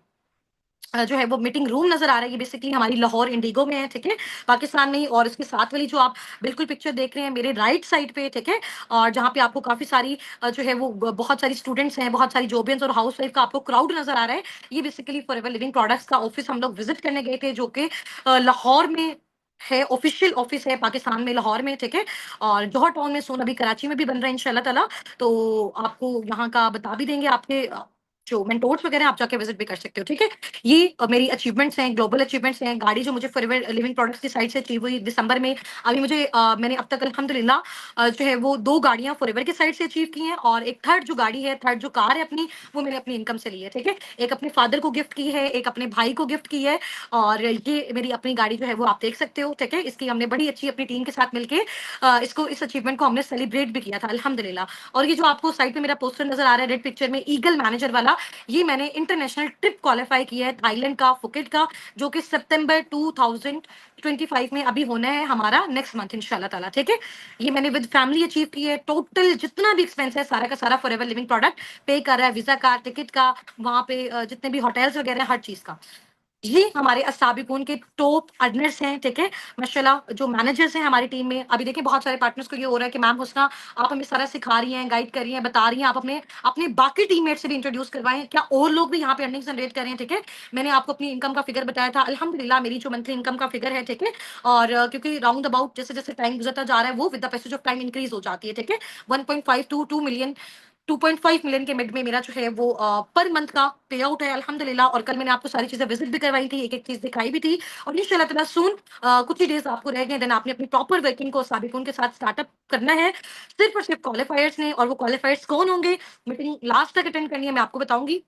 S2: जो है वो मीटिंग रूम नज़र आ रहा है, ये बेसिकली हमारी लाहौर इंडिगो में है, ठीक है? पाकिस्तान में ही और इसके साथ वाली जो आप बिल्कुल पिक्चर देख रहे हैं मेरे राइट साइड पे, ठीक है? और जहाँ पे आपको काफ़ी सारी जो है वो ब बहुत सारी स्टूडेंट्स हैं, बहुत सारी जॉबियंस और हाउसवाइफ का आपको क्राउड नज़र आ रहा है। ये बेसिकली फॉरएवर लिविंग प्रोडक्ट्स का ऑफ़िस हम लोग विज़िट करने गए थे, जो कि लाहौर में है, ऑफ़िशियल ऑफ़िस है पाकिस्तान में, लाहौर में, ठीक है? और जौहर टाउन में सून अभी कराची में भी बन रहा है इंशाअल्लाह ताला। तो आपको यहाँ का बता भी देंगे आपके जो मेंटोर्स वगैरह हैं, आप जाके विज़िट भी कर सकते हो, ठीक है? ये मेरी अचीवमेंट्स हैं, ग्लोबल अचीवमेंट्स हैं। गाड़ी जो मुझे फॉरएवर लिविंग प्रोडक्ट्स की साइड से अचीव हुई दिसंबर में। अभी मुझे मैंने अब तक अल्हम्दुलिल्लाह जो है वो 2 गाड़ियाँ फॉरएवर की साइड से अचीव की हैं और एक थर्ड जो गाड़ी है, थर्ड जो कार है अपनी, वो मैंने अपनी इनकम से ली है, ठीक है? एक अपने फादर को गिफ्ट की है, एक अपने भाई को गिफ्ट की है और ये मेरी अपनी गाड़ी जो है वो आप देख सकते हो, ठीक है? इसकी हमने बड़ी अच्छी अपनी टीम के साथ मिलके इसको इस अचीवमेंट को हमने सेलिब्रेट भी किया था अल्हम्दुलिल्लाह। और ये जो आपको साइड पे मेरा पोस्टर नज़र आ रहा है रेड पिक्चर में ईगल मैनेजर वाला, ये मैंने इंटरनेशनल ट्रिप क्वालीफाई किया है थाईलैंड का, फुकेट का, जो कि सितंबर 2025 में अभी होना है हमारा नेक्स्ट मंथ इंशाल्लाह ताला, ठीक है? ये मैंने विद फैमिली अचीव की है। टोटल जितना भी एक्सपेंस है सारा का सारा फॉरएवर लिविंग प्रोडक्ट पे कर रहा है, वीज़ा का, टिकट का, वहाँ पे जितने भी होटल्स वगैरह हर चीज़ का। ये हमारे अस्साबिकून के टॉप अर्नर्स हैं, ठीक है? माशाल्लाह जो मैनेजर्स हैं हमारी टीम में, अभी देखिए बहुत सारे पार्टनर्स को ये हो रहा है कि मैम हुस्ना आप हमें सारा सिखा रही हैं, गाइड कर रही हैं, बता रही हैं, आप अपने अपने बाकी टीममेट से भी इंट्रोड्यूस करवाएँ। क्या और लोग भी यहाँ पे अर्निंग जनरेट कर रहे हैं, ठीक है? मैंने आपको अपनी इनकम का फिगर बताया था, अल्हम्दुलिल्लाह मेरी जो मंथली इनकम का फिगर है, ठीक है? और क्योंकि राउंड अबाउट जैसे-जैसे टाइम गुज़रता जा रहा है, वो with the passage of time increase हो जाती है, ठीक है? 1.5 टू 2 मिलियन 2.5 मिलियन के मिड में मेरा जो है वो पर मंथ का पे आउट है अल्हम्दुलिल्लाह। और कल मैंने आपको सारी चीजें विजिट भी करवाई थी, एक एक चीज दिखाई भी थी। और इंशाल्लाह ताला सून कुछ ही डेज आपको रह गए, देन आपने अपनी प्रॉपर वर्किंग को साबिकुन के साथ स्टार्टअप करना है, सिर्फ और सिर्फ क्वालिफायर्स ने। और वो क्वालिफायर्स कौन होंगे, मीटिंग लास्ट तक अटेंड करनी है, मैं आपको बताऊंगी।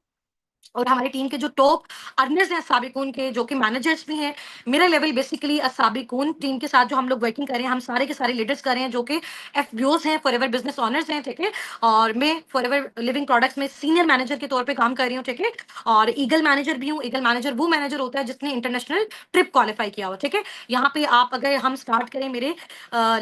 S2: और हमारी टीम के जो टॉप अर्नर्स हैं साबिकून के, जो कि मैनेजर्स भी हैं, मेरा लेवल बेसिकली साबिकून टीम के साथ जो हम लोग वर्किंग कर रहे हैं, हम सारे के सारे लीडर्स कर रहे हैं जो कि एफबीओज हैं, फॉरएवर बिजनेस ऑनर्स हैं, ठीक है। और मैं फॉरएवर लिविंग प्रोडक्ट्स में सीनियर मैनेजर के तौर पे काम कर रही हूँ, ठीक है। और ईगल मैनेजर भी हूँ। ईगल मैनेजर वो मैनेजर होता है जिसने इंटरनेशनल ट्रिप क्वालिफाई किया हो, ठीक है। यहाँ पे आप अगर हम स्टार्ट करें, मेरे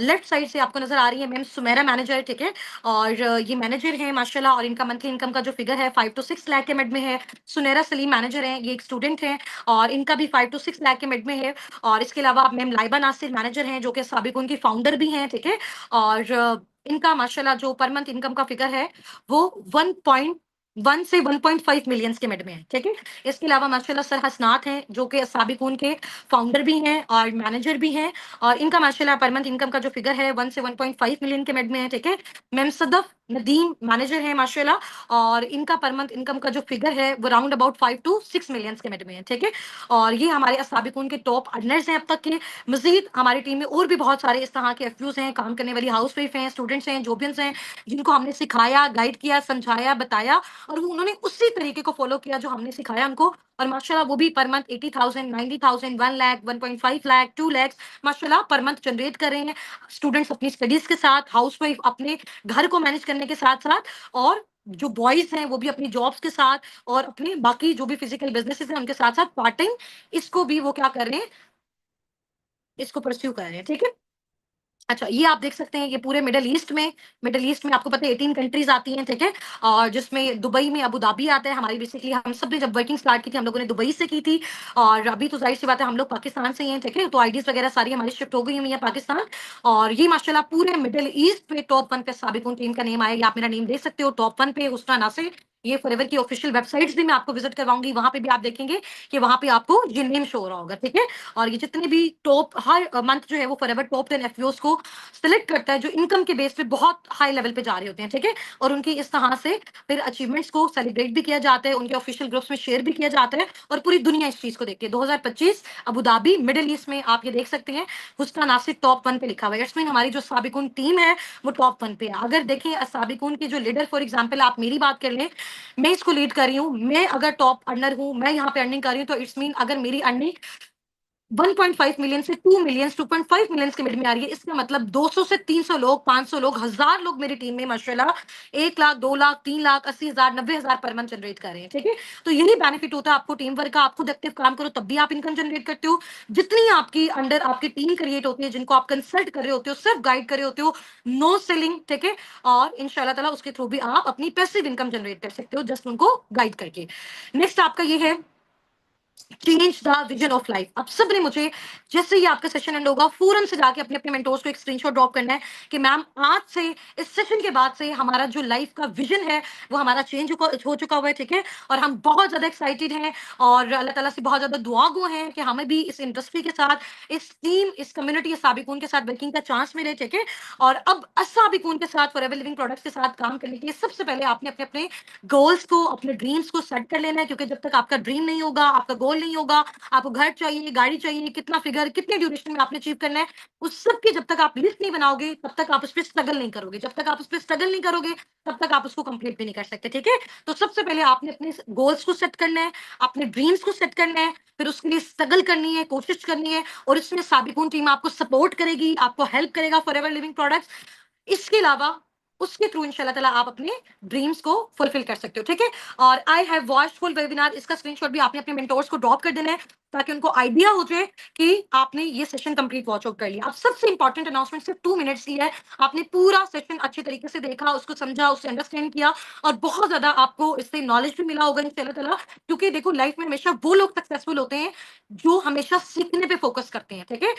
S2: लेफ्ट साइड से आपको नजर आ रही है मैम सुमेरा मैनेजर, ठीक है। और ये मैनेजर है माशाल्लाह, और इनका मंथली इनकम का जो फिगर है 5 to 6 लाख के मिड में है। सुनैरा सलीम मैनेजर हैं, ये एक स्टूडेंट हैं, और इनका भी 5 to 6 लाख के मिड में है। और इसके अलावा मैम लाइबा नासिर मैनेजर हैं, जो कि साबिक उनकी फाउंडर भी हैं, ठीक है। और इनका माशाल्लाह जो पर मंथ इनकम का फिगर है वो 1.1 से 1.5 मिलियंस के मिड में है, ठीक है। इसके अलावा माशाल्लाह सर हसनात हैं, जो कि साबिकून के फाउंडर भी हैं और मैनेजर भी हैं। और इनका माशाल्लाह पर मंथ इनकम का जो फिगर है 1 से 1.5 मिलियन के मिड में है, ठीक है। मैम सदफ नदीम मैनेजर हैं माशाल्लाह, और इनका पर मंथ इनकम का जो फिगर है वो राउंड अबाउट 5 to 6 मिलियंस के मिड में है, ठीक है। और ये हमारे असाबिकून के टॉप अर्नर्स हैं अब तक के। मजीद हमारी टीम में और भी बहुत सारे इस तरह के एफयूज हैं, काम करने वाली हाउस वाइफ हैं, स्टूडेंट्स हैं, जोबियंस हैं, जिनको हमने सिखाया, गाइड किया, समझाया, बताया, और वो उन्होंने उसी तरीके को फॉलो किया जो हमने सिखाया उनको। और माशाल्लाह वो भी पर मंथ 80,000, 90,000, 1 लाख, 1.5 लाख, 2 लाख माशाल्लाह पर मंथ जनरेट कर रहे हैं। स्टूडेंट्स अपनी स्टडीज के साथ, हाउस वाइफ अपने घर को मैनेज करने के साथ साथ, और जो बॉयज हैं वो भी अपनी जॉब्स के साथ, और अपने बाकी जो भी फिजिकल बिजनेसेस हैं उनके साथ साथ पार्ट टाइम इसको भी वो क्या कर रहे हैं, इसको परस्यू कर रहे हैं, ठीक है। अच्छा, ये आप देख सकते हैं, ये पूरे मिडल ईस्ट में आपको पता है 18 कंट्रीज आती हैं, ठीक है। और जिसमें दुबई में अबू धाबी आता है। हमारी बेसिकली हम सब ने जब वर्किंग स्टार्ट की थी हम लोगों ने दुबई से की थी, और अभी तो जाहिर सी बात है हम लोग पाकिस्तान से ही हैं, ठीक है। तो आईडीज वगैरह सारी हमारी शिफ्ट हो गई हुई है पाकिस्तान। और ये माशाल्लाह पूरे मिडल ईस्ट पे टॉप 1 पे साबिकुन टीम का नेम आएगा। आप मेरा नेम देख सकते हो टॉप 1 पे हुस्ना नासिर। ये फॉरएवर की ऑफिशियल वेबसाइट्स भी मैं आपको विजिट करवाऊंगी, वहां पे भी आप देखेंगे कि वहां पे आपको ये नेम शो हो रहा होगा, ठीक है। और ये जितने भी टॉप हर मंथ जो है वो फॉरएवर टॉप 10 एफयूज को सिलेक्ट करता है, जो इनकम के बेस पे बहुत हाई लेवल पे जा रहे होते हैं, ठीक है। और उनकी इस तरह से फिर अचीवमेंट्स को सेलिब्रेट भी किया जाता है, उनके ऑफिशियल ग्रुप्स में शेयर भी किया जाता है, और पूरी दुनिया इस चीज को देखती है। 2025 अबू धाबी मिडिल ईस्ट में आप ये देख सकते हैं हुस्ना नासिर टॉप 1 पे लिखा हुआ है। इट्स मीन हमारी जो साबिकुन टीम है वो टॉप 1 पे है। अगर देखें साबिकुन के जो लीडर, फॉर एग्जाम्पल आप मेरी बात कर लें, मैं इसको लीड कर रही हूँ, मैं अगर टॉप अर्नर हूँ, मैं यहाँ पे अर्निंग कर रही हूँ, तो इट्स मीन अगर मेरी अर्निंग 1.5 मिलियन से 2 मिलियन, 2.5 मिलियन के मिड में आ रही है, इसका मतलब 200 से 300 लोग, 500 लोग, 1000 लोग मेरी टीम में माशाल्लाह 1 lakh, 2 lakh, 3 lakh, 80,000, 90,000 per month generate कर रहे हैं, ठीक है। तो यही बेनिफिट होता है आपको टीम वर्क का। आप खुद एक्टिव काम करो तब भी आप इनकम जनरेट करते हो। जितनी आपकी अंडर आपकी टीम क्रिएट होती है, जिनको आप कंसल्ट कर रहे होते हो, सिर्फ गाइड कर रहे होते हो, नो सेलिंग, ठीक है। और इंशाल्लाह ताला उसके थ्रू भी आप अपनी पैसिव इनकम जनरेट कर सकते हो, जस्ट उनको गाइड करके। नेक्स्ट आपका ये है change the vision of life. अब सबने मुझे जैसे ही आपका सेशन एंड होगा फौरन से जाके अपने अपने मेंटोर्स को एक स्क्रीनशॉट ड्रॉप करना है कि मैम आज से, इस सेशन के बाद से हमारा जो लाइफ का विजन है वो हमारा चेंज हो चुका हुआ है, ठीक है। और हम बहुत ज्यादा एक्साइटेड हैं, और अल्लाह ताला से बहुत ज्यादा दुआ गो हैं कि हमें भी इस इंडस्ट्री के साथ, इस टीम, इस कम्युनिटी साबिकून के साथ वर्किंग का चांस मिले, ठीक है। और अब साबिकून के साथ, फॉरएवर लिविंग प्रोडक्ट्स के साथ काम करने के लिए सबसे पहले आपने अपने अपने गोल्स को, अपने ड्रीम्स को सेट कर लेना है, क्योंकि जब तक आपका ड्रीम नहीं होगा, आपका गोल नहीं होगा, आपको घर चाहिए, गाड़ी चाहिए, कितना फिगर, कितने ड्यूरेशन में आपने अचीव करना है, उस सब की जब तक आप लिस्ट नहीं बनाओगे तब तक आप उस पर स्ट्रगल नहीं करोगे। जब तक आप उस पर स्ट्रगल नहीं करोगे तब तक आप उसको कंप्लीट भी नहीं कर सकते, ठीक है। तो सबसे पहले आपने अपने गोल्स को सेट करना है, अपने ड्रीम्स को सेट करना है, फिर उसके लिए स्ट्रगल करनी है, कोशिश करनी है, और इसमें साबिकून टीम आपको सपोर्ट करेगी, आपको हेल्प करेगा, फॉरएवर लिविंग प्रोडक्ट्स। इसके अलावा उसके थ्रू इंशाल्लाह ताला आप अपने ड्रीम्स को फुलफिल कर सकते हो, ठीक है। और I have watched full webinar, इसका स्क्रीनशॉट भी आपने अपने मेंटोर्स को ड्रॉप कर देना है, ताकि उनको आइडिया हो जाए कि आपने ये सेशन कंप्लीट वॉच आउट कर लिया। अब सबसे इंपॉर्टेंट अनाउंसमेंट सिर्फ 2 मिनट्स की है। आपने पूरा सेशन अच्छे तरीके से देखा, उसको समझा, उससे अंडरस्टैंड किया, और बहुत ज्यादा आपको इससे नॉलेज भी मिला होगा इंशाल्लाह ताला। क्योंकि देखो लाइफ में हमेशा वो लोग सक्सेसफुल होते हैं जो हमेशा सीखने पे फोकस करते हैं, ठीक है।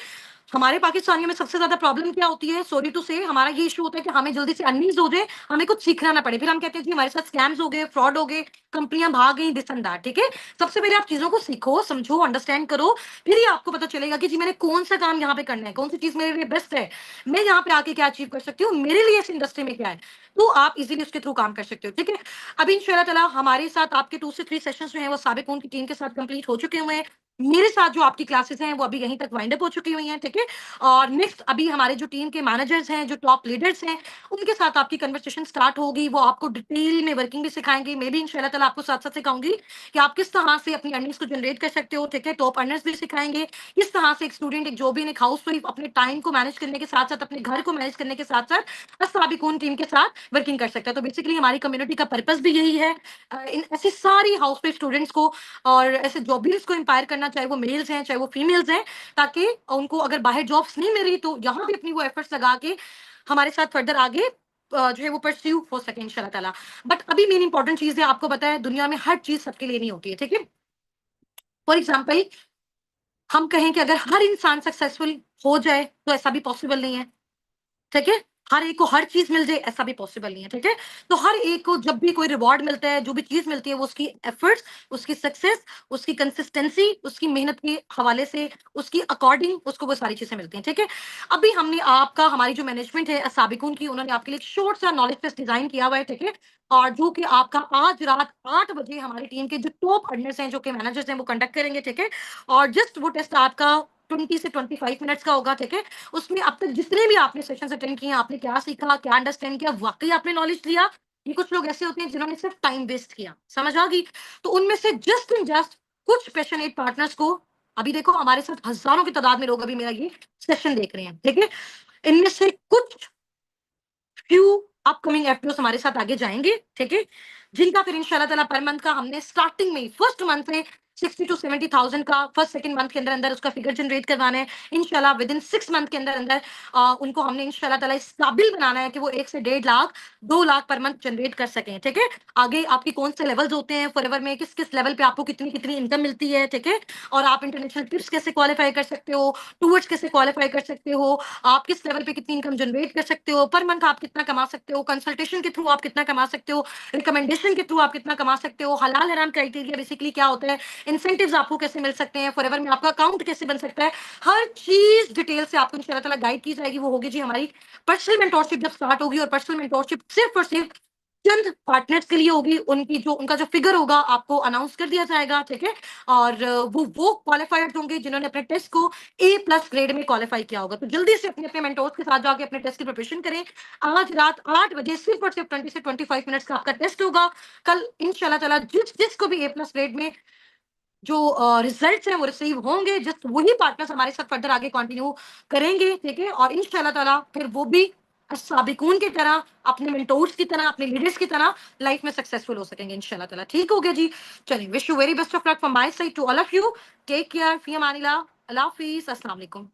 S2: हमारे पाकिस्तानियों में सबसे ज्यादा प्रॉब्लम क्या होती है, सॉरी टू से, हमारा ये इशू होता है कि हमें जल्दी से अर्निंग्स हो जाए, हमें कुछ सीखना ना पड़े, फिर हम कहते हैं जी हमारे साथ स्कैम्स हो गए, फ्रॉड हो गए, कंपनियां भाग गई, दिस एंड दैट, ठीक है। सबसे पहले आप चीजों को सीखो, समझो, अंडरस्टैंड अंडरस्टैंड करो, फिर ही आपको पता चलेगा कि जी मैंने कौन सा काम यहाँ पे करना है, कौन सी चीज मेरे लिए बेस्ट है, मैं यहाँ पे आके क्या अचीव कर सकती हूँ, मेरे लिए इस इंडस्ट्री में क्या है, तो आप इजीली उसके थ्रू काम कर सकते हो। ठीक है, अभी इंशाल्लाह ताला हमारे साथ आपके 2 से 3 सेशंस जो हैं वो साबिकून की टीम के साथ कंप्लीट हो चुके हुए हैं। मेरे साथ जो आपकी क्लासेस हैं वो अभी यहीं तक वाइंड अप हो चुकी हुई हैं। ठीक है, और नेक्स्ट अभी हमारे जो टीम के मैनेजर्स हैं, जो टॉप लीडर्स हैं, उनके साथ आपकी कन्वर्सेशन स्टार्ट होगी। वो आपको डिटेल में वर्किंग भी सिखाएंगे। मैं भी इंशाल्लाह ताला आपको साथ साथ सिखाऊंगी कि आप किस तरह से अपनी अर्निंग्स को जनरेट कर सकते हो। ठीक है, टॉप अर्नर्स भी सिखाएंगे किस तरह से एक स्टूडेंट, एक जॉब इन, एक हाउस वाइफ अपने टाइम को मैनेज करने के साथ साथ, अपने घर को मैनेज करने के साथ साथ साबिकून टीम के साथ वर्किंग कर सकता है। तो बेसिकली हमारी कम्युनिटी का पर्पस भी यही है, इन ऐसी सारी हाउस वाइफ स्टूडेंट्स को और ऐसे जॉबर्स को इंपायर करना, चाहे वो मेल्स हैं चाहे वो फीमेल्स हैं, ताकि उनको अगर बाहर जॉब्स नहीं मिल रही तो यहाँ भी अपनी वो एफर्ट्स लगा के हमारे साथ फर्दर आगे जो है वो परस्यू हो सके इंशाल्लाह ताला। बट अभी मेन इंपॉर्टेंट चीज है, आपको पता है दुनिया में हर चीज सबके लिए नहीं होती है। ठीक है, फॉर एग्जाम्पल हम कहें कि अगर हर इंसान सक्सेसफुल हो जाए तो ऐसा भी पॉसिबल नहीं है। ठीक है, हर एक को हर चीज मिल जाए ऐसा भी पॉसिबल नहीं है। ठीक है, तो हर एक को जब भी कोई रिवॉर्ड मिलता है, जो भी चीज मिलती है, वो उसकी एफर्ट्स, उसकी सक्सेस, उसकी कंसिस्टेंसी, उसकी मेहनत के हवाले से, उसकी अकॉर्डिंग उसको वो सारी चीजें मिलती हैं। ठीक है, अभी हमने आपका, हमारी जो मैनेजमेंट है साबिकून की, उन्होंने आपके लिए एक शॉर्ट सा नॉलेज टेस्ट डिजाइन किया हुआ है। ठीक है, और जो कि आपका आज रात 8 बजे हमारी टीम के जो टॉप अर्नर्स हैं, जो कि मैनेजर्स हैं, वो कंडक्ट करेंगे। ठीक है, और जस्ट वो टेस्ट आपका 20 से 25 मिनट्स का होगा। ठीक है, उसमें अब तक जितने भी आपने सेशंस अटेंड किए, आपने क्या सीखा, क्या अंडरस्टैंड किया, वाकई आपने नॉलेज लिया, ये कुछ लोग ऐसे होते हैं जिन्होंने सिर्फ टाइम वेस्ट किया, समझ आ गई। तो उनमें से जस्ट एंड जस्ट कुछ पैशनेट पार्टनर्स को, अभी देखो हमारे साथ हजारों की तादाद में लोग अभी मेरा ये सेशन देख रहे हैं। ठीक है, इनमें से कुछ फ्यू अपकमिंग एफपीओ हमारे साथ आगे जाएंगे। ठीक है, जिनका फिर इंशाल्लाह ताला पर मंथ का हमने स्टार्टिंग में फर्स्ट मंथ में 60 to 70,000 का फर्स्ट सेकंड मंथ के अंदर अंदर उसका फिगर जनरेट करवाना है। इंशाल्लाह विद इन 6 मंथ के अंदर अंदर उनको हमने इंशाल्लाह ताला इस काबिल बनाना है कि वो 1 से 1.5 lakh 2 lakh per month generate कर सकें। ठीक है, आगे आपकी कौन से लेवल्स होते हैं फॉरएवर में, किस किस लेवल पे आपको कितनी कितनी इनकम मिलती है। ठीक है, और आप इंटरनेशनल ट्रिप्स कैसे क्वालिफाई कर सकते हो, टूर्स कैसे क्वालिफाई कर सकते हो, आप किस लेवल पे कितनी इनकम जनरेट कर सकते हो, पर मंथ आप कितना कमा सकते हो, कंसल्टेशन के थ्रू आप कितना कमा सकते हो, रिकमेंडेशन के थ्रू आप कितना कमा सकते हो, हलाल हराम क्राइटेरिया बेसिकली क्या होता है, इंसेंटिव्स आपको कैसे मिल सकते हैं, फॉरएवर में आपका अकाउंट कैसे बन सकता है, हर चीज डिटेल से आपको इंशाल्लाह ताला गाइड की जाएगी। वो होगी जी हमारी पर्सनल मेंटोरशिप जब स्टार्ट होगी, और पर्सनल मेंटोरशिप सिर्फ और सिर्फ चंद पार्टनर्स के लिए होगी। उनकी जो उनका जो फिगर होगा आपको अनाउंस कर दिया जाएगा। ठीक है, और वो क्वालिफाइड होंगे जिन्होंने अपने टेस्ट को A+ ग्रेड में क्वालिफाई किया होगा। तो जल्दी से अपने अपने मेंटोर्स के साथ जाके अपने टेस्ट की प्रिपरेशन करें। आज रात 8 बजे सिर्फ और सिर्फ 20 से 25 मिनट्स का आपका टेस्ट होगा। कल इंशाल्लाह ताला जिसको भी A+ ग्रेड में जो रिजल्ट्स हैं वो रिसीव होंगे, जस्ट वही पार्टनर्स हमारे साथ फर्दर आगे कंटिन्यू करेंगे। ठीक है, और इंशाल्लाह ताला फिर वो भी साबिकून की तरह, अपने मेंटोर्स की तरह, अपने लीडर्स की तरह लाइफ में सक्सेसफुल हो सकेंगे इंशाल्लाह ताला। ठीक हो गया जी, चलिए, wish you very best of luck from my side to all of you. Take care, फी अमानिल्लाह, अल्लाह हाफिज, अस्सलाम वालेकुम।